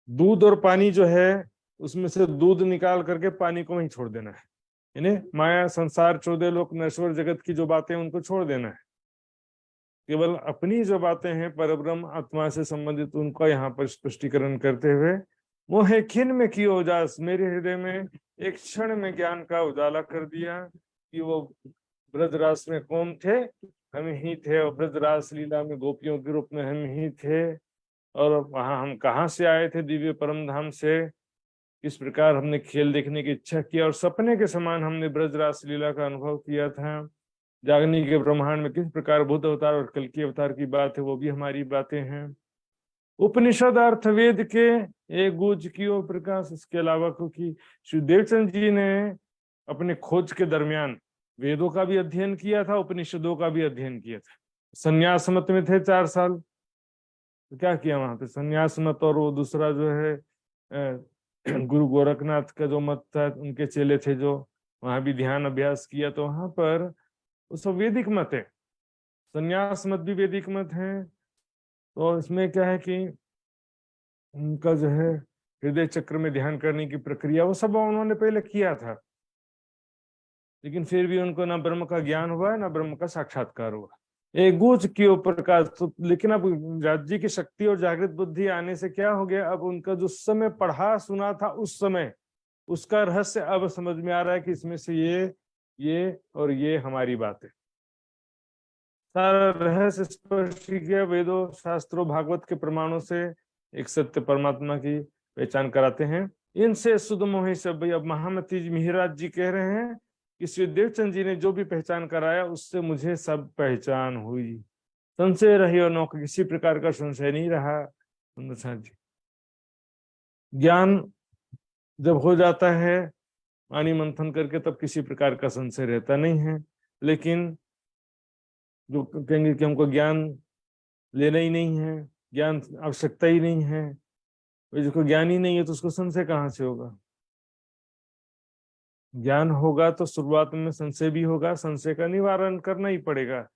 दूध और पानी जो है उसमें से दूध निकाल करके पानी को वहीं छोड़ देना है, यानी माया, संसार, 14 लोक, नश्वर जगत की जो बातें उनको छोड़ देना है। केवल अपनी जो बातें हैं परब्रह्म आत्मा से संबंधित, उनका यहाँ पर स्पष्टीकरण करते हुए, मोहे खिन में कियो उजास, मेरे हृदय में एक क्षण में ज्ञान का उजाला कर दिया कि वो ब्रजरास में कौन थे, हम ही थे, और ब्रजरास लीला में गोपियों के रूप में हम ही थे, और वहां हम कहाँ से आए थे, दिव्य परम धाम से, किस प्रकार हमने खेल देखने की इच्छा किया और सपने के समान हमने ब्रजरास लीला का अनुभव किया था। जागनी के ब्रह्मांड में किस प्रकार बुद्ध अवतार और कल्कि अवतार की बात है, वो भी हमारी बातें हैं। उपनिषद अर्थ वेद के एक गुज की प्रकाश, इसके अलावा क्योंकि श्री देवचंद जी ने अपने खोज के दरमियान वेदों का भी अध्ययन किया था, उपनिषदों का भी अध्ययन किया था। संन्यास मत में थे 4 साल, तो क्या किया वहां पे, संन्यास मत, और वो दूसरा जो है गुरु गोरखनाथ का जो मत था, उनके चेले थे जो, वहां भी ध्यान अभ्यास किया, तो वहां पर वो सब वैदिक मत है, संन्यास मत भी वैदिक मत है। तो इसमें क्या है कि उनका जो है हृदय चक्र में ध्यान करने की प्रक्रिया, वो सब उन्होंने पहले किया था, लेकिन फिर भी उनको ना ब्रह्म का ज्ञान हुआ ना ब्रह्म का साक्षात्कार हुआ। एक गुज के ऊपर का तो, लेकिन अब राज्य की शक्ति और जागृत बुद्धि आने से क्या हो गया, अब उनका जो समय पढ़ा सुना था उस समय, उसका रहस्य अब समझ में आ रहा है कि इसमें से ये और ये हमारी बात है। सारा रहस्य स्पष्ट किया वेदों, शास्त्रों, भागवत के प्रमाणों से एक सत्य परमात्मा की पहचान कराते हैं। इनसे शुद्ध मोहि सब। अब महामती जी मिहिराज जी कह रहे हैं कि श्री देवचंद जी ने जो भी पहचान कराया उससे मुझे सब पहचान हुई, संशय रही और नौक, किसी प्रकार का संशय नहीं रहा। जी ज्ञान जब हो जाता है वाणी मंथन करके, तब किसी प्रकार का संशय रहता नहीं है। लेकिन जो कहेंगे कि हमको ज्ञान लेना ही नहीं है, ज्ञान आवश्यकता ही नहीं है, जिसको ज्ञान ही नहीं है तो उसको संशय कहाँ से होगा। ज्ञान होगा तो शुरुआत में संशय भी होगा, संशय का निवारण करना ही पड़ेगा,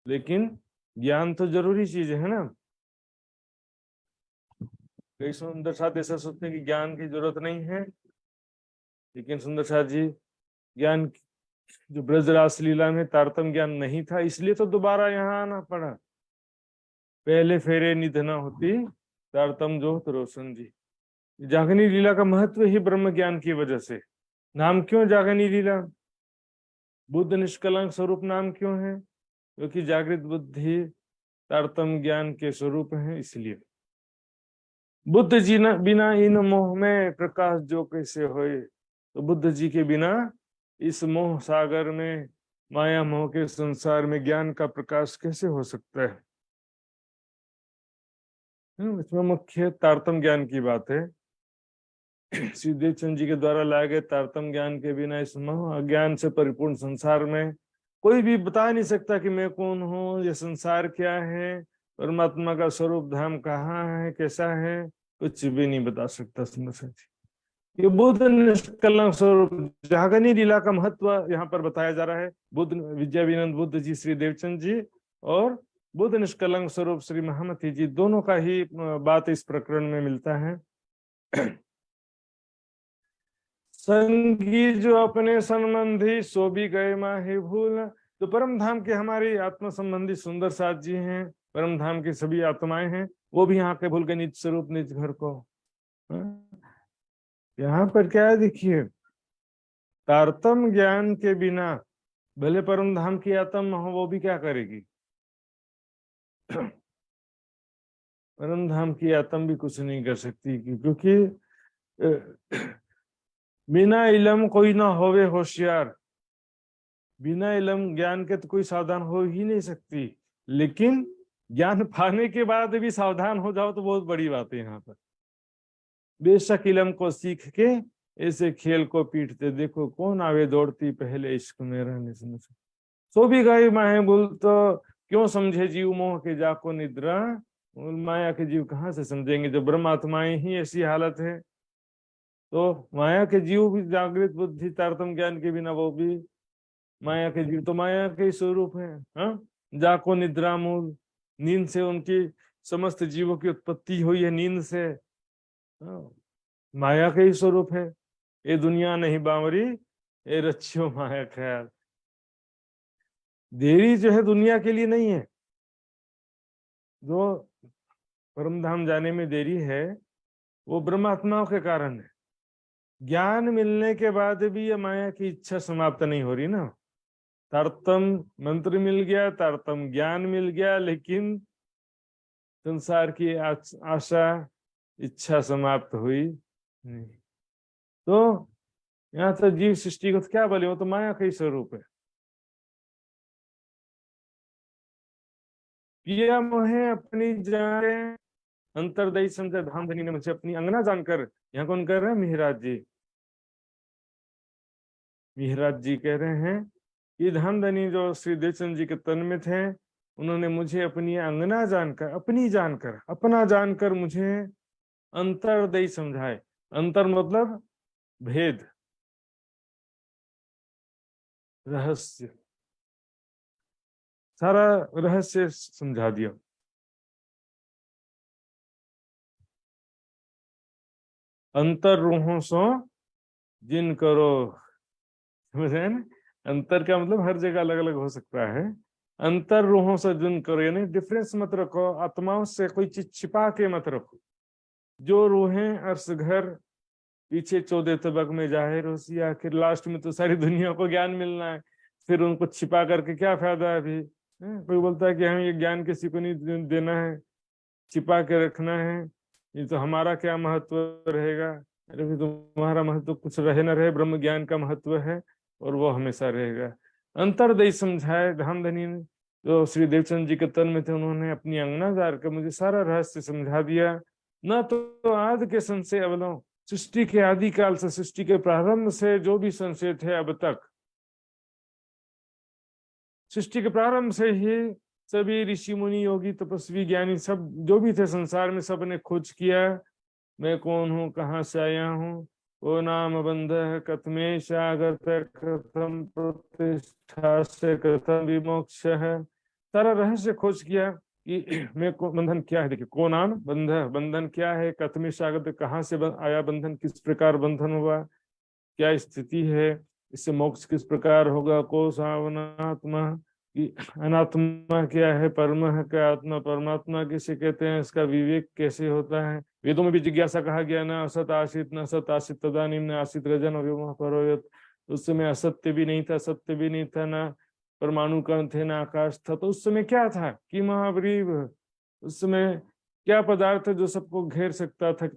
लेकिन ज्ञान तो जरूरी चीज है ना। कई सुंदर साथ ऐसा सोचते हैं कि ज्ञान की जरूरत नहीं है, लेकिन सुंदर साथ जी ज्ञान, जो ब्रज रास लीला में तारतम ज्ञान नहीं था, इसलिए तो दोबारा यहाँ आना पड़ा। पहले फेरे निधना होती तारतम जो तो रोशन जी। जागनी लीला का महत्व ही ब्रह्म ज्ञान की वजह से। नाम क्यों जागनी लीला? बुद्ध निष्कलंक स्वरूप नाम क्यों है? क्योंकि जागृत बुद्धि तारतम ज्ञान के स्वरूप है, इसलिए। बुद्ध जी न बिना इन मोह में प्रकाश जो कैसे होए, तो बुद्ध जी के बिना इस मोह सागर में, माया मोह के संसार में ज्ञान का प्रकाश कैसे हो सकता है? इसमें मुख्य तारतम ज्ञान की बात है। श्री देवचंद जी के द्वारा लाए गए तारतम ज्ञान के बिना इस मोह अज्ञान से परिपूर्ण संसार में कोई भी बता नहीं सकता कि मैं कौन हूँ, ये संसार क्या है, परमात्मा का स्वरूप धाम कहाँ है, कैसा है, कुछ भी नहीं बता सकता। समझ ये बुद्ध निष्कलंक स्वरूप जागनी लीला का महत्व यहाँ पर बताया जा रहा है। बुद्ध विद्याविनंद बुद्ध जी, श्री देवचंद जी, और बुद्ध निष्कलंक स्वरूप श्री महामती जी, दोनों का ही बात इस प्रकरण में मिलता है। संगी जो अपने संबंधी सो भी गए माहे भूल। तो परम धाम के हमारी आत्मा संबंधी सुंदर साथ जी हैं, परम धाम की सभी आत्माएं हैं, वो भी यहाँ के भूल गए निज स्वरूप निज घर को। यहाँ पर क्या है देखिए, तारतम ज्ञान के बिना भले परम धाम की आत्मा हो, वो भी क्या करेगी? परम धाम की आत्मा भी कुछ नहीं कर सकती, क्योंकि बिना इलम कोई ना होवे होशियार। बिना इलम ज्ञान के तो कोई सावधान हो ही नहीं सकती, लेकिन ज्ञान पाने के बाद भी सावधान हो जाओ तो बहुत बड़ी बात है। यहाँ पर बेशक इलम को सीख के ऐसे खेल को पीटते देखो, कौन आवे दौड़ती पहले इश्क में रहने से। सो भी गए माहे भूल, तो क्यों समझे जीव मोह के जाको निद्रा। माया के जीव कहाँ से समझेंगे जब ब्रह्म आत्माएं ही ऐसी हालत है। तो माया के जीव भी जागृत बुद्धि तारतम ज्ञान के बिना वो भी माया के जीव तो माया के स्वरूप है। हाँ, जाको निद्रा मूल, नींद से उनकी समस्त जीवों की उत्पत्ति हुई है, नींद से। हाँ, माया के ही स्वरूप है। ये दुनिया नहीं बावरी, ये रच्छियो माया ख्याल। देरी जो है दुनिया के लिए नहीं है। जो परमधाम जाने में देरी है वो ब्रह्मात्माओं के कारण है। ज्ञान मिलने के बाद भी ये माया की इच्छा समाप्त नहीं हो रही ना। तारतम मंत्र मिल गया, तारतम ज्ञान मिल गया, लेकिन संसार की आशा इच्छा समाप्त हुई नहीं। तो यहाँ तो जीव सृष्टि को तो क्या बोले, वो तो माया का ही स्वरूप है। पिया मोहे अपनी जाने अंतरदयी समझे धाम धनी ने मुझे अपनी अंगना जानकर। यहाँ कौन कर रहे हैं? मिहिराज जी। मिहिराज जी कह रहे हैं कि धाम धनी जो श्री देवचंद जी के तन में थे, उन्होंने मुझे अपनी अंगना जानकर, अपनी जानकर, अपना जानकर मुझे अंतरदयी समझाए। अंतर मतलब भेद, रहस्य, सारा रहस्य समझा दिया। अंतर रूहों सो जिन करो, समझे ना? अंतर का मतलब हर जगह अलग अलग हो सकता है। अंतर रूहों से जिन करो, यानी डिफरेंस मत रखो, आत्माओं से कोई चीज छिपा के मत रखो। जो रूहें अर्श घर पीछे 14 तबक में जाहिर हो सी, आखिर लास्ट में तो सारी दुनिया को ज्ञान मिलना है, फिर उनको छिपा करके क्या फायदा है? अभी कोई बोलता है कि हमें ये ज्ञान किसी को नहीं देना है, छिपा के रखना है, ये तो हमारा क्या महत्व रहेगा? अरे भी तुम्हारा महत्व कुछ रहे न रहे, ब्रह्म ज्ञान का महत्व है और वो हमेशा रहेगा। अंतरदयी समझाए धाम धनी ने, जो श्री देवचंद जी के तन में थे, उन्होंने अपनी अंगना जार कर मुझे सारा रहस्य समझा दिया। न तो आदि के संशय अवलों, सृष्टि के आदिकाल से, सृष्टि के प्रारंभ से जो भी संशय थे अब तक, सृष्टि के प्रारंभ से ही सभी ऋषि मुनि योगी तपस्वी ज्ञानी सब जो भी थे संसार में, सब ने खोज किया मैं कौन हूँ, कहाँ से आया हूँ, वो नाम बंध है, कथमेश आगत, कथम प्रतिष्ठा से कथम विमोक्ष है। सारा रहस्य खोज किया कि मैं को बंधन क्या है। देखिए, को नाम बंध, बंधन क्या है, कथमेश आगत, कहाँ से आया बंधन, किस प्रकार बंधन हुआ, क्या स्थिति है, इससे मोक्ष किस प्रकार होगा, को सावनात्मा कि अनात्मा क्या है, परम है क्या, आत्मा परमात्मा किसे कहते हैं, इसका विवेक कैसे होता है। वेदों में भी जिज्ञासा कहा गया, ना असत आसित न सत आसित तदानीम न आसित गजन व्योम परोयत। उस समय असत्य भी नहीं था, सत्य भी नहीं था, ना परमाणु कण थे, ना आकाश था। तो उस समय क्या था कि महाब्रीव, उस समय क्या पदार्थ जो सबको घेर सकता था,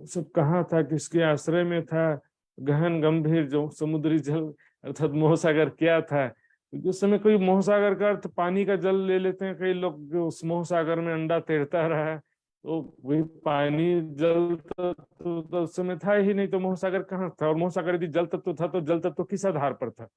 सब कहाँ था, किसके आश्रय में था। गहन गंभीर जो समुद्री जल अर्थात मोहसागर क्या था। उस समय कोई मोहसागर का अर्थ पानी का जल ले लेते हैं कई लोग, जो उस मोहसागर में अंडा तैरता रहा है, तो वही पानी जल तत्व तो उस समय था ही नहीं, तो मोहसागर कहाँ था। और मोहसागर यदि जल तत्व था तो जल तत्व किस आधार पर था,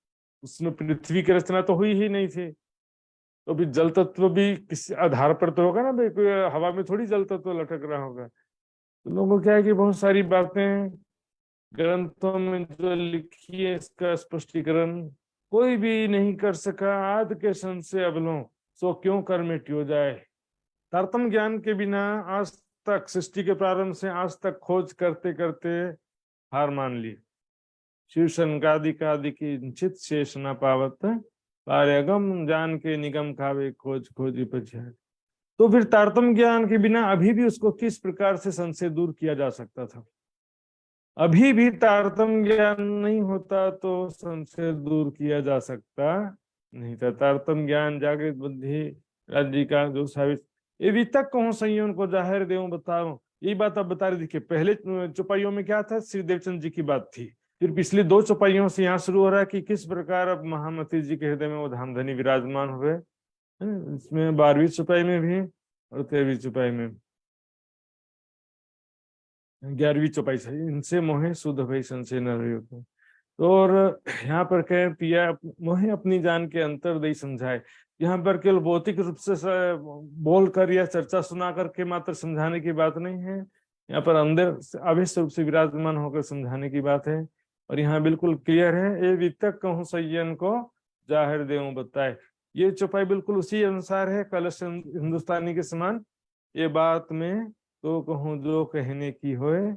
उसमें पृथ्वी की रचना तो हुई ही नहीं थी। तो भी जल तत्व भी किसी आधार पर तो होगा ना भाई, कोई हवा में थोड़ी जल तत्व लटक रहा होगा। तो लोगों को क्या है कि बहुत सारी बातें ग्रंथों में जो लिखी है इसका स्पष्टीकरण कोई भी नहीं कर सका। आद के सन से अबलों सो क्यों कर मिट्यो जाए। तारतम ज्ञान के बिना आज तक सृष्टि के प्रारंभ से आज तक खोज करते करते हार मान ली। शिव शंकादि की चित शेष न पावत, पार्यगम जान के निगम खावे खोज खोजी पछाए। तो फिर तारतम ज्ञान के बिना अभी भी उसको किस प्रकार से संशय दूर किया जा सकता था। अभी भी तारतम ज्ञान नहीं होता तो संशय दूर किया जा सकता नहीं था। तारतम ज्ञान जागृत बुद्धि राज्य का जो सावित ये वितक कहूं संयम को जाहिर देऊं बताऊं, यही बात अब बता रही थी कि पहले चौपाइयों में क्या था, श्री देवचंद जी की बात थी। फिर पिछली 2 चौपाइयों से यहाँ शुरू हो रहा है कि किस प्रकार अब महामती जी के हृदय में वो धामधनी विराजमान हुए। इसमें 12वीं चौपाई में भी और 13वीं चौपाई में, 11वीं चौपाई से, इनसे मोहे शुद्ध भई संशय न रहियो। और यहाँ पर कहे पिया मोहे अपनी जान के अंतर्दयी समझाए। यहाँ पर केवल भौतिक रूप से बोल कर या चर्चा सुना करके मात्र समझाने की बात नहीं है, यहाँ पर अंदर अवश्य रूप से विराजमान होकर समझाने की बात है। और यहाँ बिल्कुल क्लियर है, ये वितक कहूं सय्यन को जाहिर देऊं बताए। ये चौपाई बिल्कुल उसी अनुसार है, कलश हिंदुस्तानी के समान। ये बात में तो कहूं जो कहने की होए,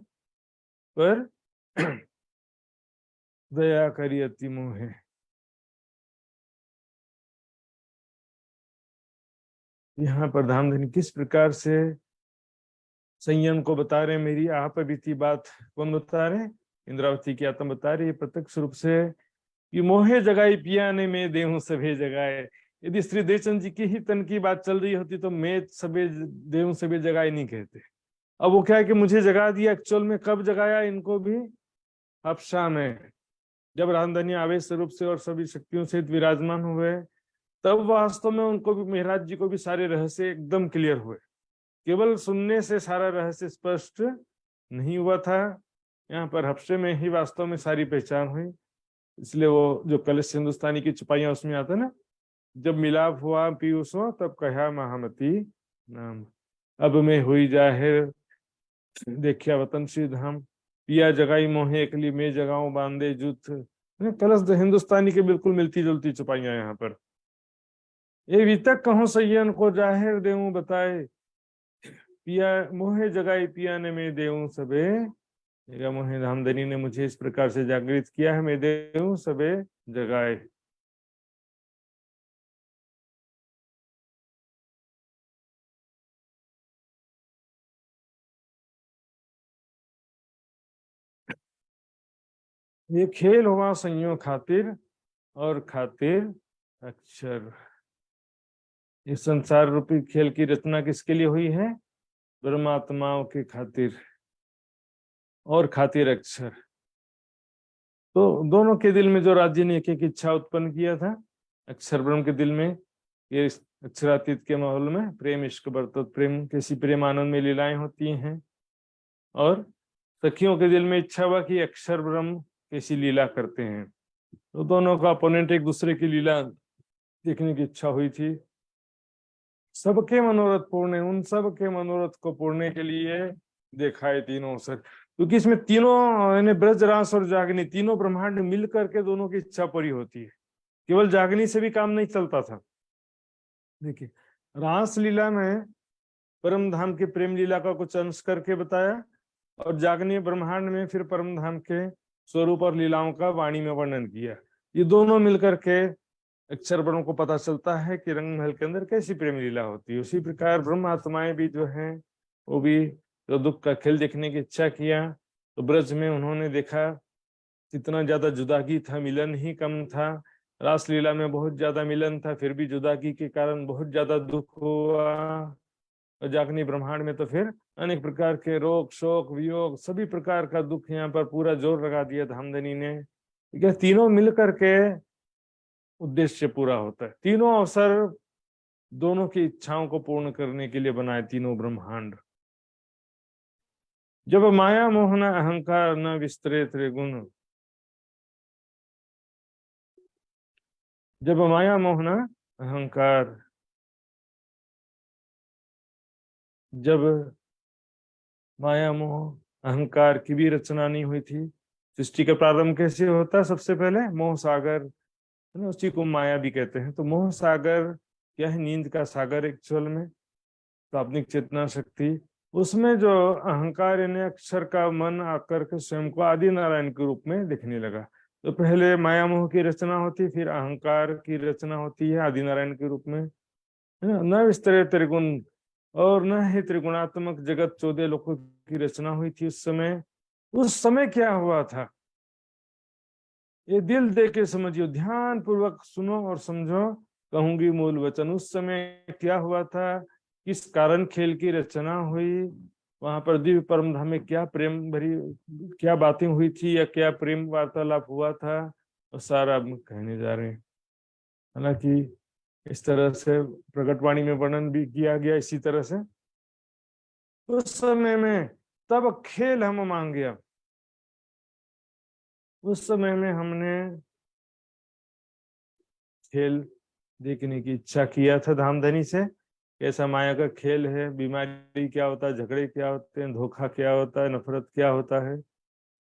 पर दया करी अति मोहे। यहाँ पर धामधनी किस प्रकार से संयम को बता रहे, मेरी आप बीती बात कौन बता रहे, इंद्रावती की आत्मा बता रही है प्रत्यक्ष रूप से कि मोहे जगाई पिया ने मैं देहूं सभे जगाए। यदि श्री देवचंद जी की ही तन की बात चल रही होती तो मैं सबे देहूं सभे जगाए नहीं कहते। अब वो क्या है कि मुझे जगा दिया, एक्चुअल में कब जगाया इनको भी, हफ्शा में, जब रामधनी आवेश रूप से और सभी शक्तियों से विराजमान हुए, तब वास्तव में उनको भी, महाराज जी को भी सारे रहस्य एकदम क्लियर हुए। केवल सुनने से सारा रहस्य स्पष्ट नहीं हुआ था, यहाँ पर हफ्ते में ही वास्तव में सारी पहचान हुई। इसलिए वो जो कलश हिंदुस्तानी की चौपाइयां उसमें आता है ना, जब मिलाप हुआ पीयूषों तब कहा महामती नाम, अब मैं हुई जाहिर देखिया वतन श्री धाम, पिया जगाई मोहे एकली मैं जगाऊं बांधे जूथ। कलश हिंदुस्तानी के बिल्कुल मिलती जुलती चौपाइयां यहाँ पर। ये वितक कहूं सय्यन को जाहिर देऊं बताए, पिया मोहे जगाई पिया ने मैं देऊं सबे, मोहे धामधनी ने मुझे इस प्रकार से जागृत किया है, मैं देऊं सबे जगाए। ये खेल हुआ संयो खातिर और खातिर अक्षर। इस संसार रूपी खेल की रचना किसके लिए हुई है, परमात्माओं के खातिर और खातिर अक्षर। तो दोनों के दिल में जो राज्य ने एक एक इच्छा उत्पन्न किया था, अक्षर ब्रह्म के दिल में ये अक्षरातीत के माहौल में प्रेम इश्क बरतत प्रेम कैसी प्रेम आनंद में लीलाएं होती हैं, और सखियों के दिल में इच्छा हुआ कि अक्षर ब्रह्म कैसी लीला करते हैं। तो दोनों का अपोनेंट एक दूसरे की लीला देखने की इच्छा हुई थी। सबके मनोरथ पूर्ण, उन सब के मनोरथ को पूर्ण के लिए देखा है तीनों अवसर, क्योंकि इसमें तीनों ब्रजरास और जागनी तीनों ब्रह्मांड मिल करके दोनों की इच्छा पूरी होती है। केवल जागनी से भी काम नहीं चलता था। देखिए रास लीला में परम धाम के प्रेम लीला का कुछ अंश करके बताया, और जागनी ब्रह्मांड में फिर परम धाम के स्वरूप और लीलाओं का वाणी में वर्णन किया। ये दोनों मिलकर के अक्षर ब्रह्म को पता चलता है कि रंग महल के अंदर कैसी प्रेम लीला होती है। उसी प्रकार ब्रह्म आत्माएं भी जो हैं वो भी जो दुख का खेल देखने की इच्छा किया तो ब्रज में उन्होंने देखा कितना ज्यादा जुदागी था, मिलन ही कम था। रासलीला में बहुत ज्यादा मिलन था, फिर भी जुदागी के कारण बहुत ज्यादा दुख हुआ। और जागनी ब्रह्मांड में तो फिर अनेक प्रकार के रोग शोक वियोग सभी प्रकार का दुख यहाँ पर पूरा जोर लगा दिया धामधनी ने। क्या तीनों मिलकर के उद्देश्य पूरा होता है। तीनों अवसर दोनों की इच्छाओं को पूर्ण करने के लिए बनाए तीनों ब्रह्मांड। जब माया मोहन अहंकार न विस्तरे त्रिगुण, जब माया मोहन अहंकार, जब माया मोह अहंकार की भी रचना नहीं हुई थी। सृष्टि का प्रारंभ कैसे होता है? सबसे पहले मोह सागर है ना, उसी को माया भी कहते हैं। तो मोह सागर क्या है? नींद का सागर एक्चुअल में, प्राप्तिक चेतना शक्ति। उसमें जो अहंकार यानी अक्षर का मन आकर के स्वयं को आदि नारायण के रूप में दिखने लगा। तो पहले माया मोह की रचना होती, फिर अहंकार की रचना होती है आदि नारायण के रूप में, है ना। न विस्तरे त्रिगुण, और न ही त्रिगुणात्मक जगत 14 लोकों की रचना हुई थी उस समय। उस समय क्या हुआ था ये दिल दे के समझियो, ध्यान पूर्वक सुनो और समझो, कहूंगी मूल वचन। उस समय क्या हुआ था, किस कारण खेल की रचना हुई, वहां पर दिव्य परम धाम में क्या प्रेम भरी क्या बातें हुई थी या क्या प्रेम वार्तालाप हुआ था, और सारा अब कहने जा रहे हैं। हालांकि इस तरह से प्रकटवाणी में वर्णन भी किया गया इसी तरह से। उस समय में तब खेल हम मांगे, उस समय में हमने खेल देखने की इच्छा किया था धामधनी से। कैसा माया का खेल है, बीमारी क्या होता है, झगड़े क्या होते हैं, धोखा क्या होता है, नफरत क्या होता है,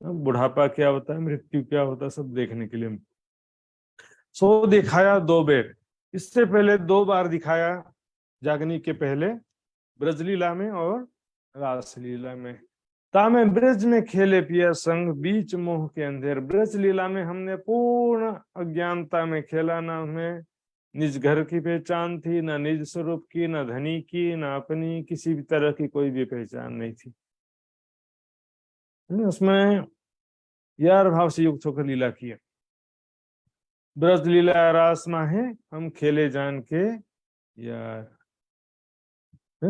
बुढ़ापा क्या होता है, मृत्यु क्या होता है, सब देखने के लिए। सो दिखाया 2 बेर, इससे पहले 2 बार दिखाया जागनी के पहले, ब्रजलीला में और रासलीला में। तामे ब्रज में खेले पिया संग, बीच मोह के अंधेर। ब्रज लीला में हमने पूर्ण अज्ञानता में खेला, ना हमें निज घर की पहचान थी, ना निज स्वरूप की, ना धनी की, ना अपनी किसी भी तरह की कोई भी पहचान नहीं थी। उसमें यार भाव से युक्त होकर लीला किया। ब्रज लीला रास माहे हम खेले जान के यार।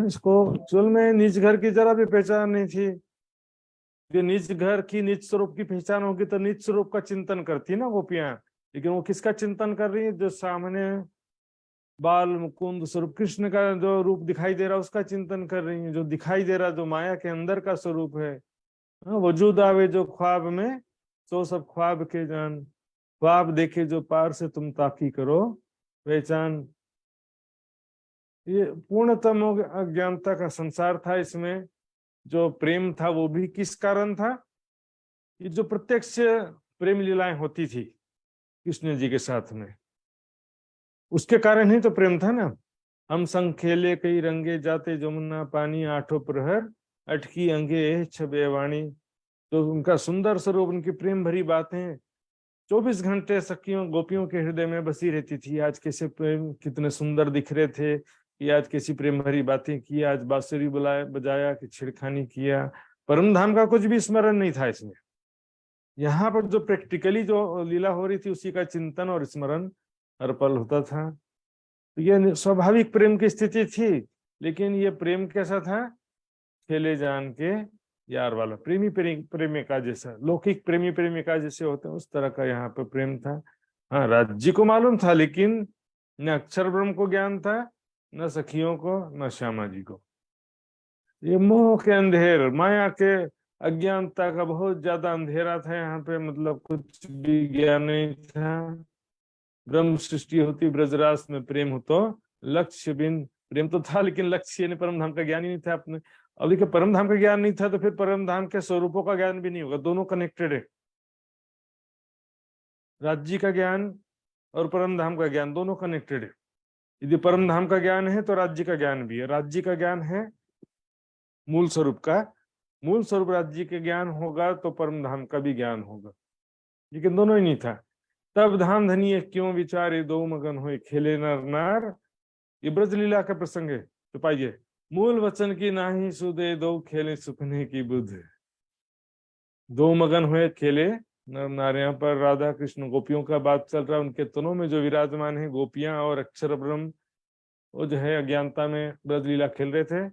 इसको चुल में निज घर की जरा भी पहचान नहीं थी। जो निज घर की निज स्वरूप की पहचान होगी तो निज स्वरूप का चिंतन करती ना गोपियां, लेकिन वो किसका चिंतन कर रही है? जो सामने बाल मुकुंद स्वरूप कृष्ण का जो रूप दिखाई दे रहा है उसका चिंतन कर रही है। जो दिखाई दे रहा जो माया के अंदर का स्वरूप है, वजूद आवे जो ख्वाब में, तो सब ख्वाब के जान। ख्वाब देखे जो पार से तुम ताकी करो पहचान। ये पूर्णतम अज्ञानता का संसार था। इसमें जो प्रेम था वो भी किस कारण था? ये जो प्रत्यक्ष प्रेम लीलाएं होती थी कृष्ण जी के साथ में, उसके कारण ही तो प्रेम था ना। हम संग खेले कई रंगे, जाते जमुना पानी, आठों प्रहर अटकी अंगे छबे वाणी। तो उनका सुंदर स्वरूप, उनकी प्रेम भरी बातें 24 घंटे सखियों गोपियों के हृदय में बसी रहती थी। आज कैसे प्रेम कितने सुंदर दिख रहे थे, कि आज कैसी प्रेम भरी बातें की, आज बांसुरी बजाया कि छिड़खानी किया। परम धाम का कुछ भी स्मरण नहीं था इसमें। यहाँ पर जो प्रैक्टिकली जो लीला हो रही थी उसी का चिंतन और स्मरण हर पल होता था। तो ये स्वाभाविक प्रेम की स्थिति थी, लेकिन ये प्रेम कैसा था? खेले जान के यार वाला, प्रेमी प्रेमिका जैसा, लौकिक प्रेमी प्रेमिका जैसे होते हैं उस तरह का यहाँ पर प्रेम था। हाँ, राज्य को मालूम था, लेकिन न अक्षर ब्रह्म को ज्ञान था, न सखियों को, न श्यामा जी को। ये मोह के अंधेर, माया के अज्ञानता का बहुत ज्यादा अंधेरा था यहाँ पे। मतलब कुछ भी ज्ञान नहीं था। ब्रह्म सृष्टि होती ब्रजरास में प्रेम हो तो लक्ष्य बिन, प्रेम तो था लेकिन लक्ष्य यानी परम धाम का ज्ञान ही नहीं था अपने। अब देखिए परम धाम का ज्ञान नहीं था तो फिर परम धाम के स्वरूपों का ज्ञान भी नहीं होगा। दोनों कनेक्टेड है। राज्य का ज्ञान और परम धाम का ज्ञान दोनों कनेक्टेड है। यदि परम धाम का ज्ञान है तो राज्य का ज्ञान भी है। राज्य का ज्ञान है मूल स्वरूप का, मूल स्वरूप राज्य के ज्ञान होगा तो परम धाम का भी ज्ञान होगा, लेकिन दोनों ही नहीं था। तब धाम धनिये क्यों विचारे, दो मगन हुए खेले नर नार। ये ब्रज लीला का प्रसंग है। तो पाइए, मूल वचन की नाही सुदे, दो खेले सुखने की बुध। दो मगन हुए खेले नर नार। यहाँ पर राधा कृष्ण गोपियों का बात चल रहा है। उनके तनों में जो विराजमान है गोपियां और अक्षर ब्रह्म, वो जो है अज्ञानता में ब्रज लीला खेल रहे थे।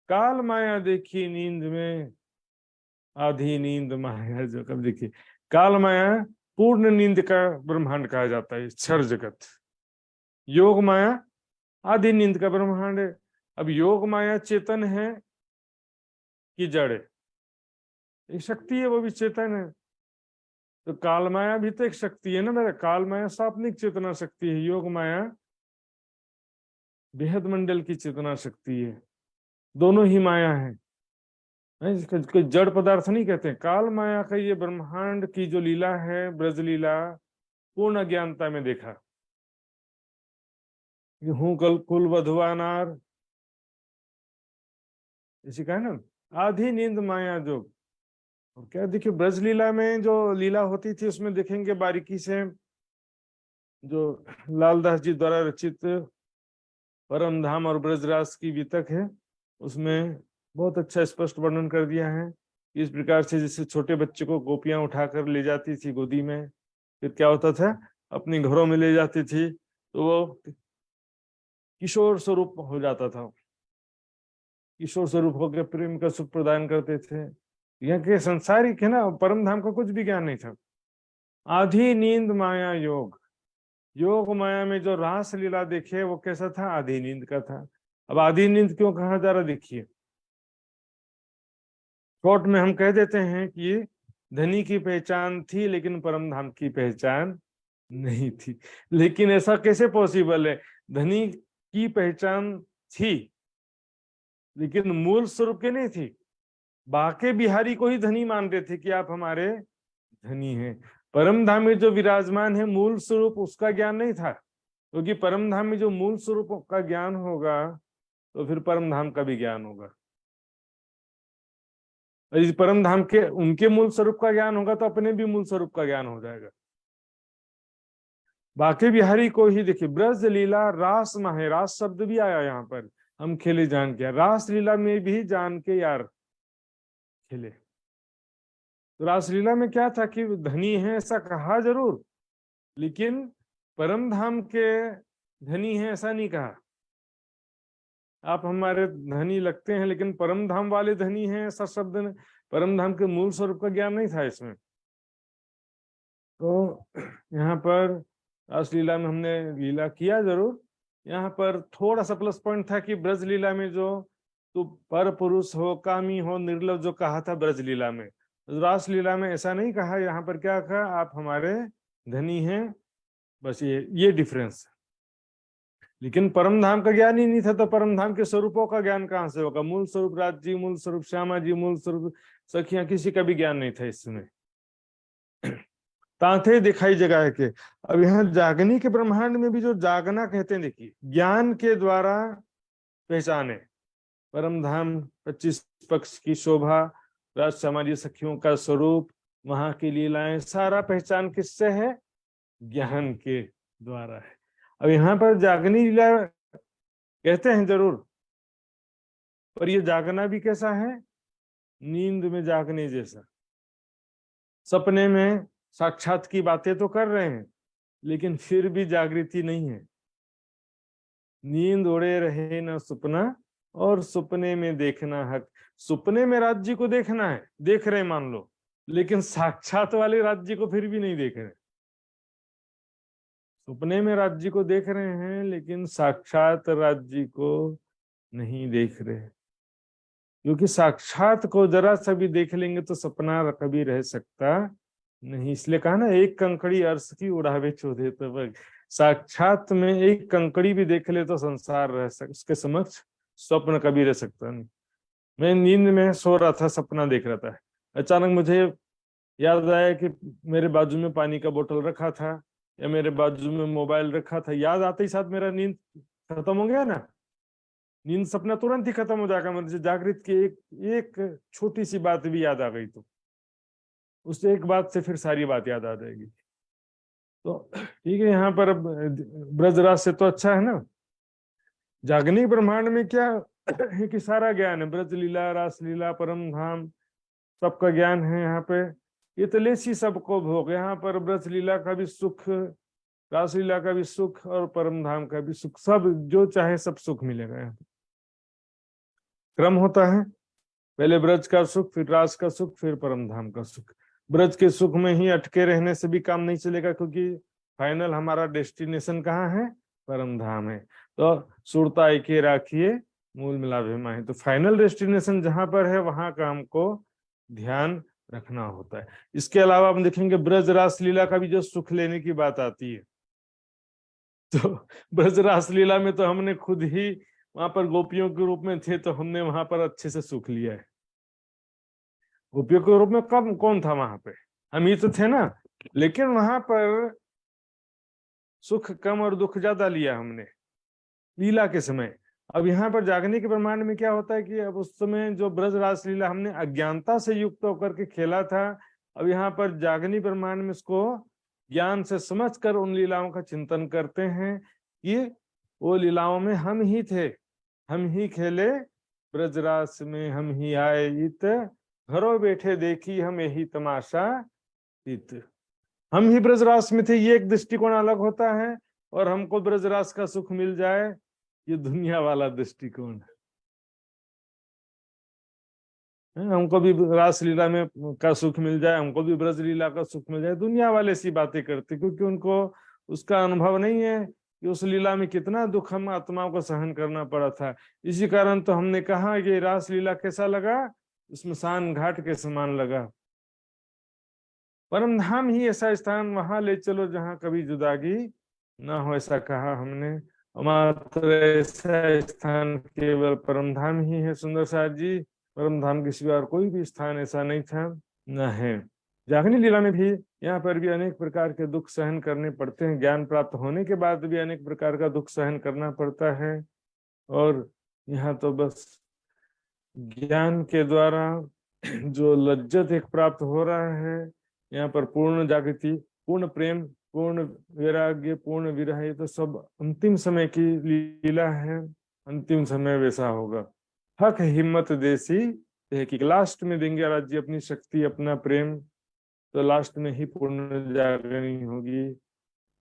काल माया देखी नींद में, आधी नींद माया जो। कब देखिए, काल माया पूर्ण नींद का ब्रह्मांड कहा जाता है, क्षर जगत। योग माया आधी नींद का ब्रह्मांड है। अब योग माया चेतन है कि जड़ है? एक शक्ति है, वो भी चेतन है। तो काल माया भी तो एक शक्ति है ना मेरा। काल माया सात्विक चेतना शक्ति है, योग माया बेहद मंडल की चेतना शक्ति है। दोनों ही माया है, कोई जड़ पदार्थ नहीं कहते। काल माया का ये ब्रह्मांड की जो लीला है, ब्रज लीला, पूर्ण अज्ञानता में देखा। हूं कल कुल वधुआनार, इसी का है ना, आधी नींद माया जोग। और क्या देखिए, ब्रज लीला में जो लीला होती थी उसमें देखेंगे बारीकी से, जो लालदास जी द्वारा रचित परम धाम और ब्रजराज की वितक है, उसमें बहुत अच्छा स्पष्ट वर्णन कर दिया है। इस प्रकार से जैसे छोटे बच्चे को गोपियां उठाकर ले जाती थी गोदी में, फिर क्या होता था, अपने घरों में ले जाती थी तो वो किशोर स्वरूप हो जाता था। किशोर स्वरूप होकर प्रेम का सुख प्रदान करते थे। यहाँ के संसारिक है ना, परम धाम का कुछ भी ज्ञान नहीं था। आधी नींद माया योग। योग माया में जो रास लीला देखे वो कैसा था, आधी नींद का था। अब आधी नींद क्यों कहा जा रहा, देखिए। शॉर्ट में हम कह देते हैं कि धनी की पहचान थी लेकिन परम धाम की पहचान नहीं थी। लेकिन ऐसा कैसे पॉसिबल है? धनी की पहचान थी लेकिन मूल स्वरूप की नहीं थी। बाके बिहारी को ही धनी मानते थे कि आप हमारे धनी हैं। परम धाम में जो विराजमान है मूल स्वरूप, उसका ज्ञान नहीं था। क्योंकि परम धाम में जो मूल स्वरूप का ज्ञान होगा तो फिर परम धाम का भी ज्ञान होगा। इस परम धाम के उनके मूल स्वरूप का ज्ञान होगा तो अपने भी मूल स्वरूप का ज्ञान हो जाएगा। बाके बिहारी को ही देखिए, ब्रज लीला रास माहे, रास शब्द भी आया यहाँ पर, हम खेले जान के। रास लीला में भी जान के यार खेले। तो रासलीला में क्या था कि धनी है ऐसा कहा जरूर, लेकिन परम धाम के धनी है ऐसा नहीं कहा। आप हमारे धनी लगते हैं लेकिन परम धाम वाले धनी हैं ऐसा शब्द ने, परम धाम के मूल स्वरूप का ज्ञान नहीं था इसमें। तो यहाँ पर रासलीला में हमने लीला किया जरूर। यहाँ पर थोड़ा सा प्लस पॉइंट था कि ब्रज लीला में जो तो पर पुरुष हो, कामी हो, निर्लभ जो कहा था ब्रज लीला में, रास लीला में ऐसा नहीं कहा। यहाँ पर क्या कहा, आप हमारे धनी हैं, बस ये डिफरेंस। लेकिन परम धाम का ज्ञान ही नहीं था तो परम धाम के स्वरूपों का ज्ञान कहां से होगा? मूल स्वरूप राज जी, मूल स्वरूप श्यामा जी, मूल स्वरूप सखियां, किसी का भी ज्ञान नहीं था इसमें। तांथे दिखाई जगह के। अब यहाँ जागनी के ब्रह्मांड में भी जो जागना कहते हैं, देखिए, ज्ञान के द्वारा पहचाने परम धाम, 25 पक्ष की शोभा, राज समाजी सखियों का स्वरूप, वहां की लीलाएं, सारा पहचान किससे है? ज्ञान के द्वारा है। अब यहाँ पर जागनी लीला कहते हैं जरूर, पर ये जागना भी कैसा है? नींद में जागने जैसा। सपने में साक्षात की बातें तो कर रहे हैं लेकिन फिर भी जागृति नहीं है। नींद उड़े रहे न सपना और सपने में देखना हक। सपने में राज्य को देखना है, देख रहे मान लो, लेकिन साक्षात वाले राज्य को फिर भी नहीं देख रहे। सपने में राज्य को देख रहे हैं लेकिन साक्षात राज्य को नहीं देख रहे, क्योंकि साक्षात को जरा सा भी देख लेंगे तो सपना कभी रह सकता नहीं। इसलिए कहा ना, एक कंकड़ी अर्श की उड़ावे चौधे तब। साक्षात में एक कंकड़ी भी देख ले तो संसार रह सकता, उसके समक्ष स्वप्न कभी रह सकता नहीं। मैं नींद में सो रहा था, सपना देख रहा था, अचानक मुझे याद आया कि मेरे बाजू में पानी का बोतल रखा था या मेरे बाजू में मोबाइल रखा था। याद आते ही साथ मेरा नींद खत्म हो गया ना। नींद सपना तुरंत ही खत्म हो जाएगा। मुझे जागृत की एक छोटी सी बात भी याद आ गई तो उस एक बात से फिर सारी बात याद आ जाएगी। तो ठीक है, यहाँ पर अब ब्रजराज से तो अच्छा है ना। जागनिक ब्रह्मांड में क्या है कि सारा ज्ञान है, ब्रज लीला, रास लीला, परम धाम, सबका ज्ञान है यहाँ पे। ये तो लेसी सबको भोग, यहाँ पर ब्रज लीला का भी सुख, रासलीला का भी सुख और परम धाम का भी सुख, सब जो चाहे सब सुख मिलेगा यहाँ। क्रम होता है, पहले ब्रज का सुख, फिर रास का सुख, फिर परम धाम का सुख। ब्रज के सुख में ही अटके रहने से भी काम नहीं चलेगा, क्योंकि फाइनल हमारा डेस्टिनेशन कहाँ है? परम धाम है। तो सुरता एके राखिए मूल मिलावे माही, तो फाइनल डेस्टिनेशन जहां पर है वहां का हमको ध्यान रखना होता है। इसके अलावा हम देखेंगे ब्रज रास लीला का भी जो सुख लेने की बात आती है, तो ब्रज रास लीला में तो हमने खुद ही वहां पर गोपियों के रूप में थे, तो हमने वहां पर अच्छे से सुख लिया है। गोपियों के रूप में कब कौन था वहां पे? हम ही तो थे ना। लेकिन वहां पर सुख कम और दुख ज्यादा लिया हमने लीला के समय। अब यहाँ पर जागने के ब्रह्मांड में क्या होता है कि अब उस समय जो ब्रज रास लीला हमने अज्ञानता से युक्त होकर के खेला था, अब यहाँ पर जागनी ब्रह्मांड में उसको ज्ञान से समझकर उन लीलाओं का चिंतन करते हैं कि वो लीलाओं में हम ही थे, हम ही खेले ब्रजरास में, हम ही आए इत, घरों बैठे देखी हम यही तमाशा इत। हम ही ब्रजरास में थे, ये एक दृष्टिकोण अलग होता है, और हमको ब्रजरास का सुख मिल जाए, ये दुनिया वाला दृष्टिकोण है। हमको भी रास लीला में का सुख मिल जाए, हमको भी ब्रज लीला का सुख मिल जाए, दुनिया वाले ऐसी बातें करते, क्योंकि उनको उसका अनुभव नहीं है कि उस लीला में कितना दुख हम आत्माओं को सहन करना पड़ा था। इसी कारण तो हमने कहा कि रास लीला कैसा लगा? स्मशान घाट के समान लगा। परम धाम ही ऐसा स्थान, वहां ले चलो जहां कभी जुदागी ना हो, ऐसा कहा हमने। मात्र ऐसा स्थान केवल परम धाम ही है सुंदर साथ जी। परम धाम के सिवा और कोई भी स्थान ऐसा नहीं था, न है। जागनी लीला में भी यहाँ पर भी अनेक प्रकार के दुख सहन करने पड़ते हैं, ज्ञान प्राप्त होने के बाद भी अनेक प्रकार का दुख सहन करना पड़ता है। और यहाँ तो बस ज्ञान के द्वारा जो लज्जत एक प्राप्त हो रहा है, यहाँ पर पूर्ण जागृति, पूर्ण प्रेम, पूर्ण वैराग्य, पूर्ण विरह, ये तो सब अंतिम समय की लीला है। अंतिम समय वैसा होगा। हक हिम्मत देसी है कि लास्ट में देंगे राज्य अपनी शक्ति, अपना प्रेम, तो लास्ट में ही पूर्ण जागरणी होगी।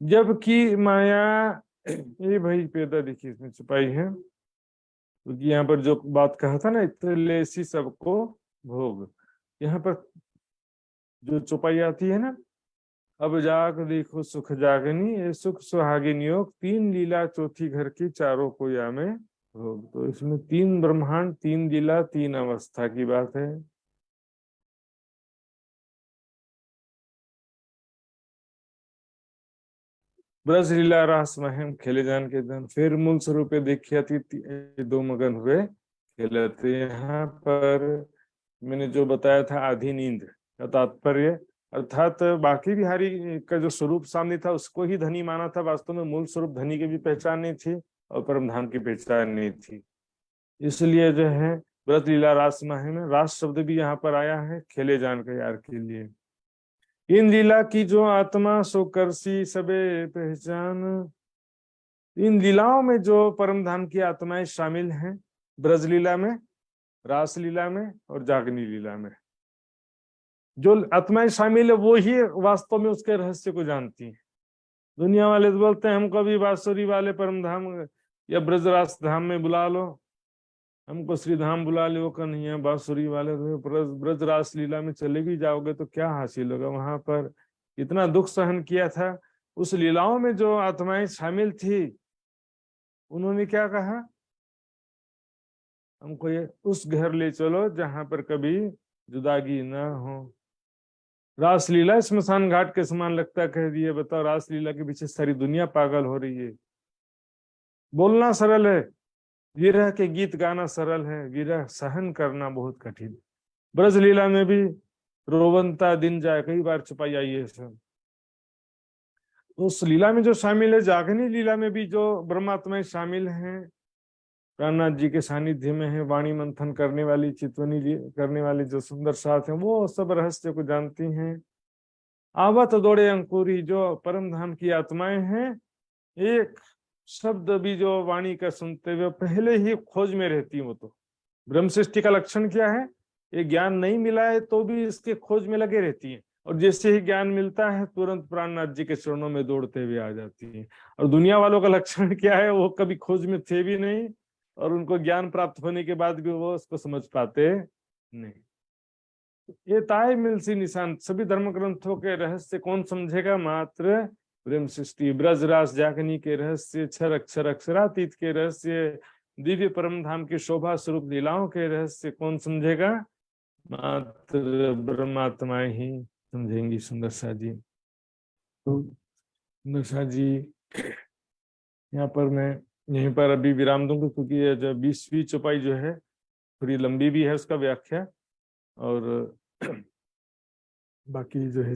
जबकि माया, ये भाई पैदा देखिए इसमें छुपाई है, क्योंकि यहाँ पर जो बात कहा था ना, इतने सी सबको भोग, यहाँ पर जो चौपाई आती है ना, अब जाग देखो सुख जागनी, ये सुख सुहागिन योग, तीन लीला चौथी घर की, चारों को या में भोग। तो इसमें तीन ब्रह्मांड, तीन लीला, तीन अवस्था की बात है। ब्रज लीला रास महम खेले जान के धन, फिर मूल स्वरूप देखिया थी दो मगन हुए खेलते। यहाँ पर मैंने जो बताया था आधी नींद का तात्पर्य, अर्थात बाकी बिहारी का जो स्वरूप सामने था उसको ही धनी माना था, वास्तव में मूल स्वरूप धनी की भी पहचान नहीं थी और परम धाम की पहचान नहीं थी। इसलिए जो है ब्रज लीला रास माह में रास शब्द भी यहाँ पर आया है खेले जान के यार के लिए। इन लीला की जो आत्मा सो करसी सबे पहचान, इन लीलाओं में जो परम धाम की आत्माएं शामिल हैं, ब्रज लीला में, रास लीला में और जागनी लीला में जो आत्माएं शामिल है, वो ही वास्तव में उसके रहस्य को जानती हैं। दुनिया वाले तो बोलते हैं हमको भी बांसुरी वाले परम धाम या ब्रजरास धाम में बुला लो, हमको श्री धाम बुला लो, का नहीं है बांसुरी वाले, तो ब्रजरास लीला में चले भी जाओगे तो क्या हासिल होगा? वहां पर इतना दुख सहन किया था। उस लीलाओं में जो आत्माएं शामिल थी, उन्होंने क्या कहा? हमको ये उस घर ले चलो जहां पर कभी जुदागी ना हो। रासलीला स्मशान घाट के समान लगता, कह दिए। बताओ, रासलीला के पीछे सारी दुनिया पागल हो रही है। बोलना सरल है, विरह के गीत गाना सरल है, विरह सहन करना बहुत कठिन। ब्रज लीला में भी रोवंता दिन जाए, कई बार छुपाई आई है सब। तो उस लीला में जो शामिल है, जागनी लीला में भी जो ब्रह्मात्माएं शामिल हैं, प्राणनाथ जी के सानिध्य में है, वाणी मंथन करने वाली, चितवनी करने वाली जो सुंदर साथ हैं, वो सब रहस्य को जानती हैं। आवत दौड़े अंकुरी, जो परम धाम की आत्माएं हैं, एक शब्द भी जो वाणी का सुनते हुए पहले ही खोज में रहती है। वो तो ब्रह्म सृष्टि का लक्षण क्या है, ये ज्ञान नहीं मिला है तो भी इसके खोज में लगे रहती है, और जैसे ही ज्ञान मिलता है तुरंत प्राणनाथ जी के चरणों में दौड़ते हुए आ जाती है। और दुनिया वालों का लक्षण क्या है, वो कभी खोज में थे भी नहीं, और उनको ज्ञान प्राप्त होने के बाद भी वो उसको समझ पाते नहीं। ये ताय मिलसी निशान, सभी धर्म ग्रंथों के रहस्य कौन समझेगा, मात्र ब्रह्म सृष्टि, ब्रजरास जागनी के रहस्य, अक्षर अक्षर अक्षरातीत के रहस्य, दिव्य परम धाम की शोभा स्वरूप लीलाओं के रहस्य कौन समझेगा, मात्र ब्रह्मात्माएं ही समझेंगी। सुंदर सा जी, तो सुंदर सा जी, यहाँ पर मैं यहीं पर अभी विराम दूंगा, क्योंकि ये जो 20वीं चौपाई जो है थोड़ी लंबी भी है उसका व्याख्या, और बाकी जो है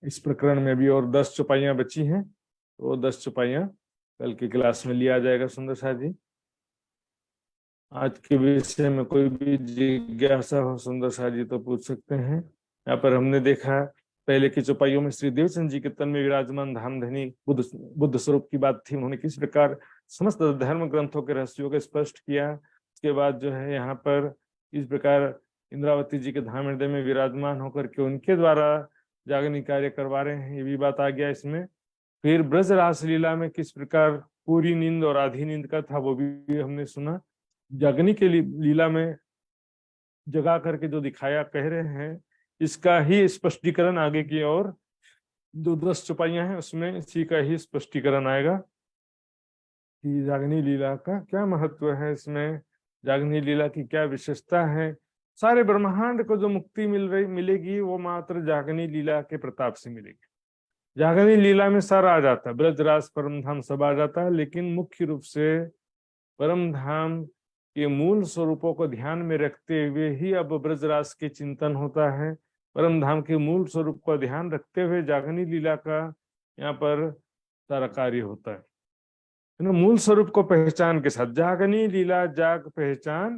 इस प्रकरण में भी और 10 चौपाइयां बची हैं, तो वो 10 चौपाइयां कल की क्लास में लिया जाएगा। सुंदर सा जी, आज के विषय में कोई भी जिज्ञासा हो सुंदर सा जी तो पूछ सकते हैं। यहाँ पर हमने देखा पहले की चौपाइयों में श्री देवचंद जी के तन में विराजमान धामधनी बुद्ध स्वरूप की बात थी, उन्होंने किस प्रकार समस्त धर्म ग्रंथों के रहस्यों को स्पष्ट किया। उसके बाद जो है यहाँ पर इस प्रकार इंद्रावती जी के धाम हृदय में विराजमान होकर के उनके द्वारा जागनी कार्य करवा रहे हैं, ये भी बात आ गया इसमें। फिर ब्रज रास लीला में किस प्रकार पूरी नींद और आधी नींद का था वो भी हमने सुना। जागनी के लीला में जगा करके जो दिखाया कह रहे हैं, इसका ही स्पष्टीकरण आगे की और जो 10 चौपाइयां हैं उसमें इसी का ही स्पष्टीकरण आएगा कि जागनी लीला का क्या महत्व है, इसमें जागनी लीला की क्या विशेषता है। सारे ब्रह्मांड को जो मुक्ति मिलेगी वो मात्र जागनी लीला के प्रताप से मिलेगी। जागनी लीला में सारा आ जाता है, ब्रजरास परम धाम सब आ जाता है, लेकिन मुख्य रूप से परम धाम के मूल स्वरूपों को ध्यान में रखते हुए ही अब ब्रजरास के चिंतन होता है। परम धाम के मूल स्वरूप को ध्यान रखते हुए जागनी लीला का यहाँ पर सारा कार्य होता है ना। मूल स्वरूप को पहचान के साथ जागनी लीला जाग पहचान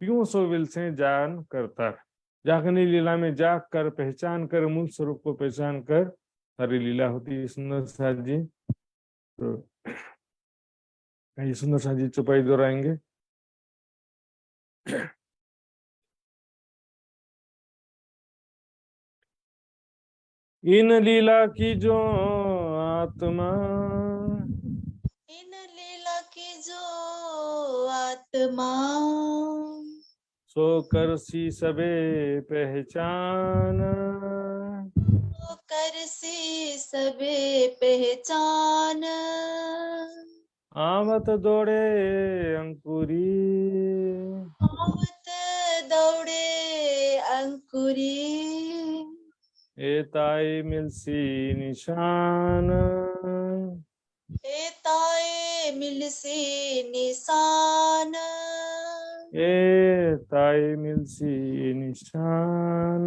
पियूं सो विल से जान करता है। जागनी लीला में जाग कर पहचान कर मूल स्वरूप को पहचान कर सारी लीला होती है। सुंदर सा जी, तो सुंदर सा जी चौपाई दोहराएंगे। इन लीला की जो आत्मा, इन लीला की जो आत्मा, सो कर सी सबे पहचान, तो कर सी सबे पहचान, आवत दौड़े अंकुरी, आवत दौड़े अंकुरी, एताई मिलसी निशान, एताए मिलसी निशान, एताई मिलसी निशान।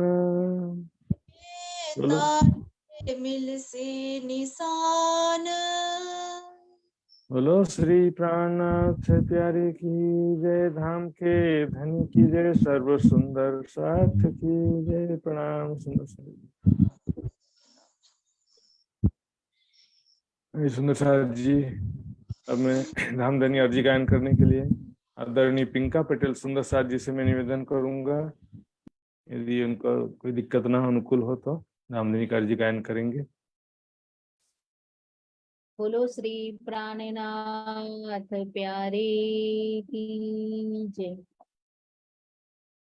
बोलो एताए मिलसी निशान। बोलो श्री प्राणनाथ प्यारे की जय, धाम के धनी की जय, सर्व सुंदर साथ की जय। प्रणाम। सुंदर सुंदर साथ जी, अब मैं धामधनी अर्जी गायन करने के लिए आदरणीय पिंका पटेल सुंदर साथ जी से मैं निवेदन करूंगा, यदि उनको कोई दिक्कत ना अनुकूल हो तो धामधनी का अर्जी गायन करेंगे। बोलो श्री प्राणनाथ प्यारे की जय।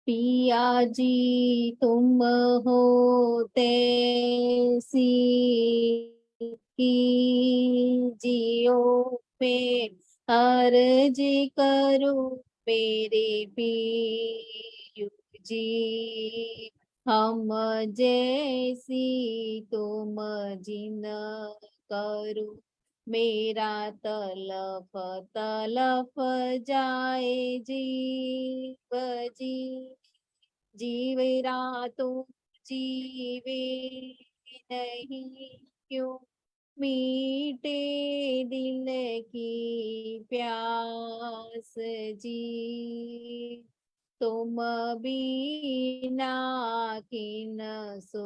पिया जी तुम होते सी की जियो में अर्जी करूं मेरे पियू जी, हम जैसी तुम जिन करूं, मेरा तलफ तलफ जाए जीव जी, जीवेरा तो जीवे नहीं क्यों, मीटे दिल की प्यास जी, तुम बिना किन सो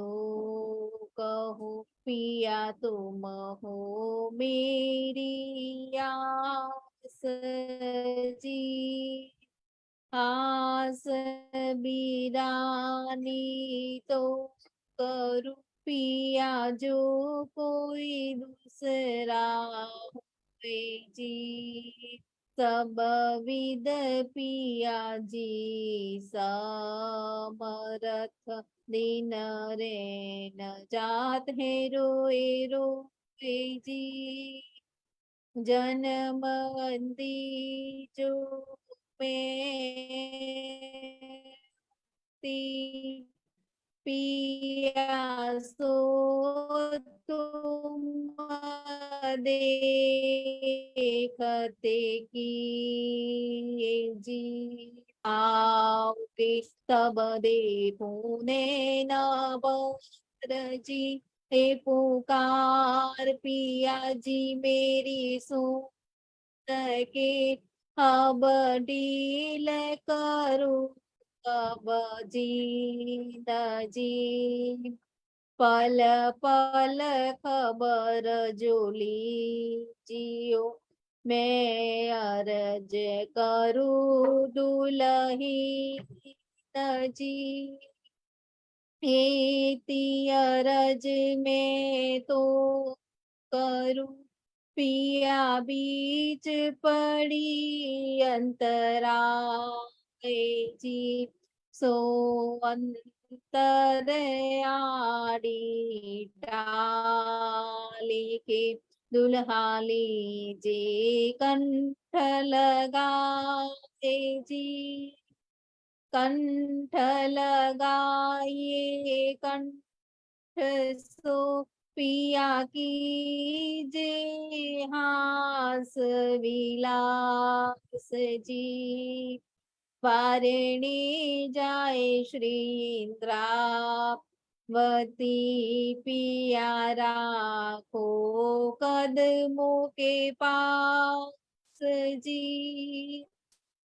कहूँ पिया तुम हो मेरी आस जी। आस बिरानी तो करूँ पिया जो कोई दूसरा हुए जी। सब विद पिया जी समरथ दिन रे न जात है रोए रोए जी। जनमंदी जो में पिया सो तुम देखते की जी। आओगे तब देखूं नैन बर जी। हे पुकार पिया जी मेरी सुन के अब डील करूं कब जी जी। पल पल खबर जोली जियो मैं अर्ज करूं दुलही जी। इति अरज में तो करूं पिया बीच पड़ी अंतरा जी। सो अंतर आड़ी डाली के दुल्हा लीजे कंठ लगाए जी। कंठ लगाइए कंठ सो पिया की जे हास विलास जी। वारिणी जाए श्री इंद्रावती पिया राखो कदमों के पास जी।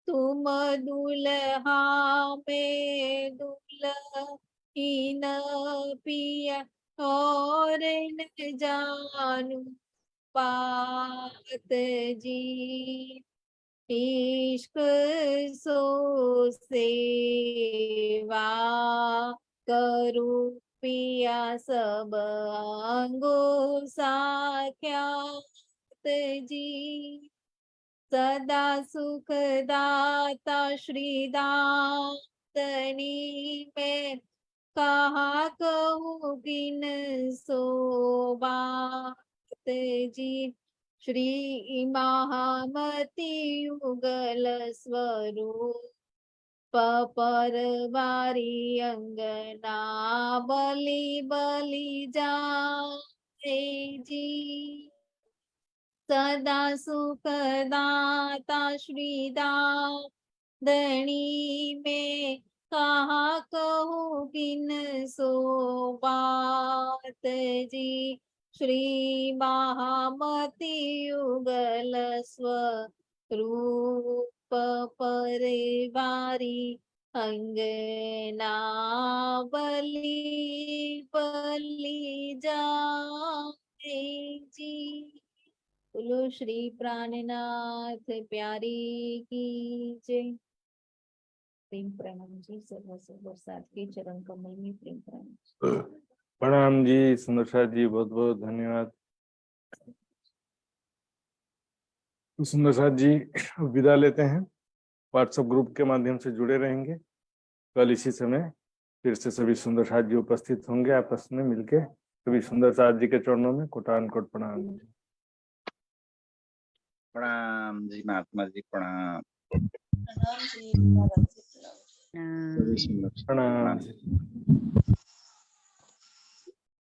तुम दुल्हा में दुल्हीन पिया और न जानू बात जी। इश्क सो सेवा करूं पिया सब अंगो साख्यात जी। सदा सुख दाता श्री दातनी में कहा कहूँ किन सो बात जी। श्री महामती युगल स्वरूप परवारी अंगना बलि बलि जाए जी। सदा सुख दाता श्री दातनी में कहा कहूँ किन सो बात जी। श्री महामती युगल स्वरूप परिवारी अंगना बलि बलि जाए जी। बोलो श्री प्राणनाथ प्यारी की जय। प्रेम प्रणाम जी। सर्व सर्व साथ के चरण कमल में प्रेम प्रणाम। प्रणाम जी सुंदर जी, बहुत बहुत धन्यवाद। तो सुंदर जी विदा लेते हैं। व्हाट्सएप ग्रुप के माध्यम से जुड़े रहेंगे। कल इसी समय फिर से सभी सुंदर जी उपस्थित होंगे, आपस में मिलके सभी सुंदर जी के चरणों में कोटान कोट प्रणाम। प्रणाम जी महात्मा जी, प्रणाम। प्रणाम जी, भारत जी, प्रणाम। सभी सुंदर प्रणाम।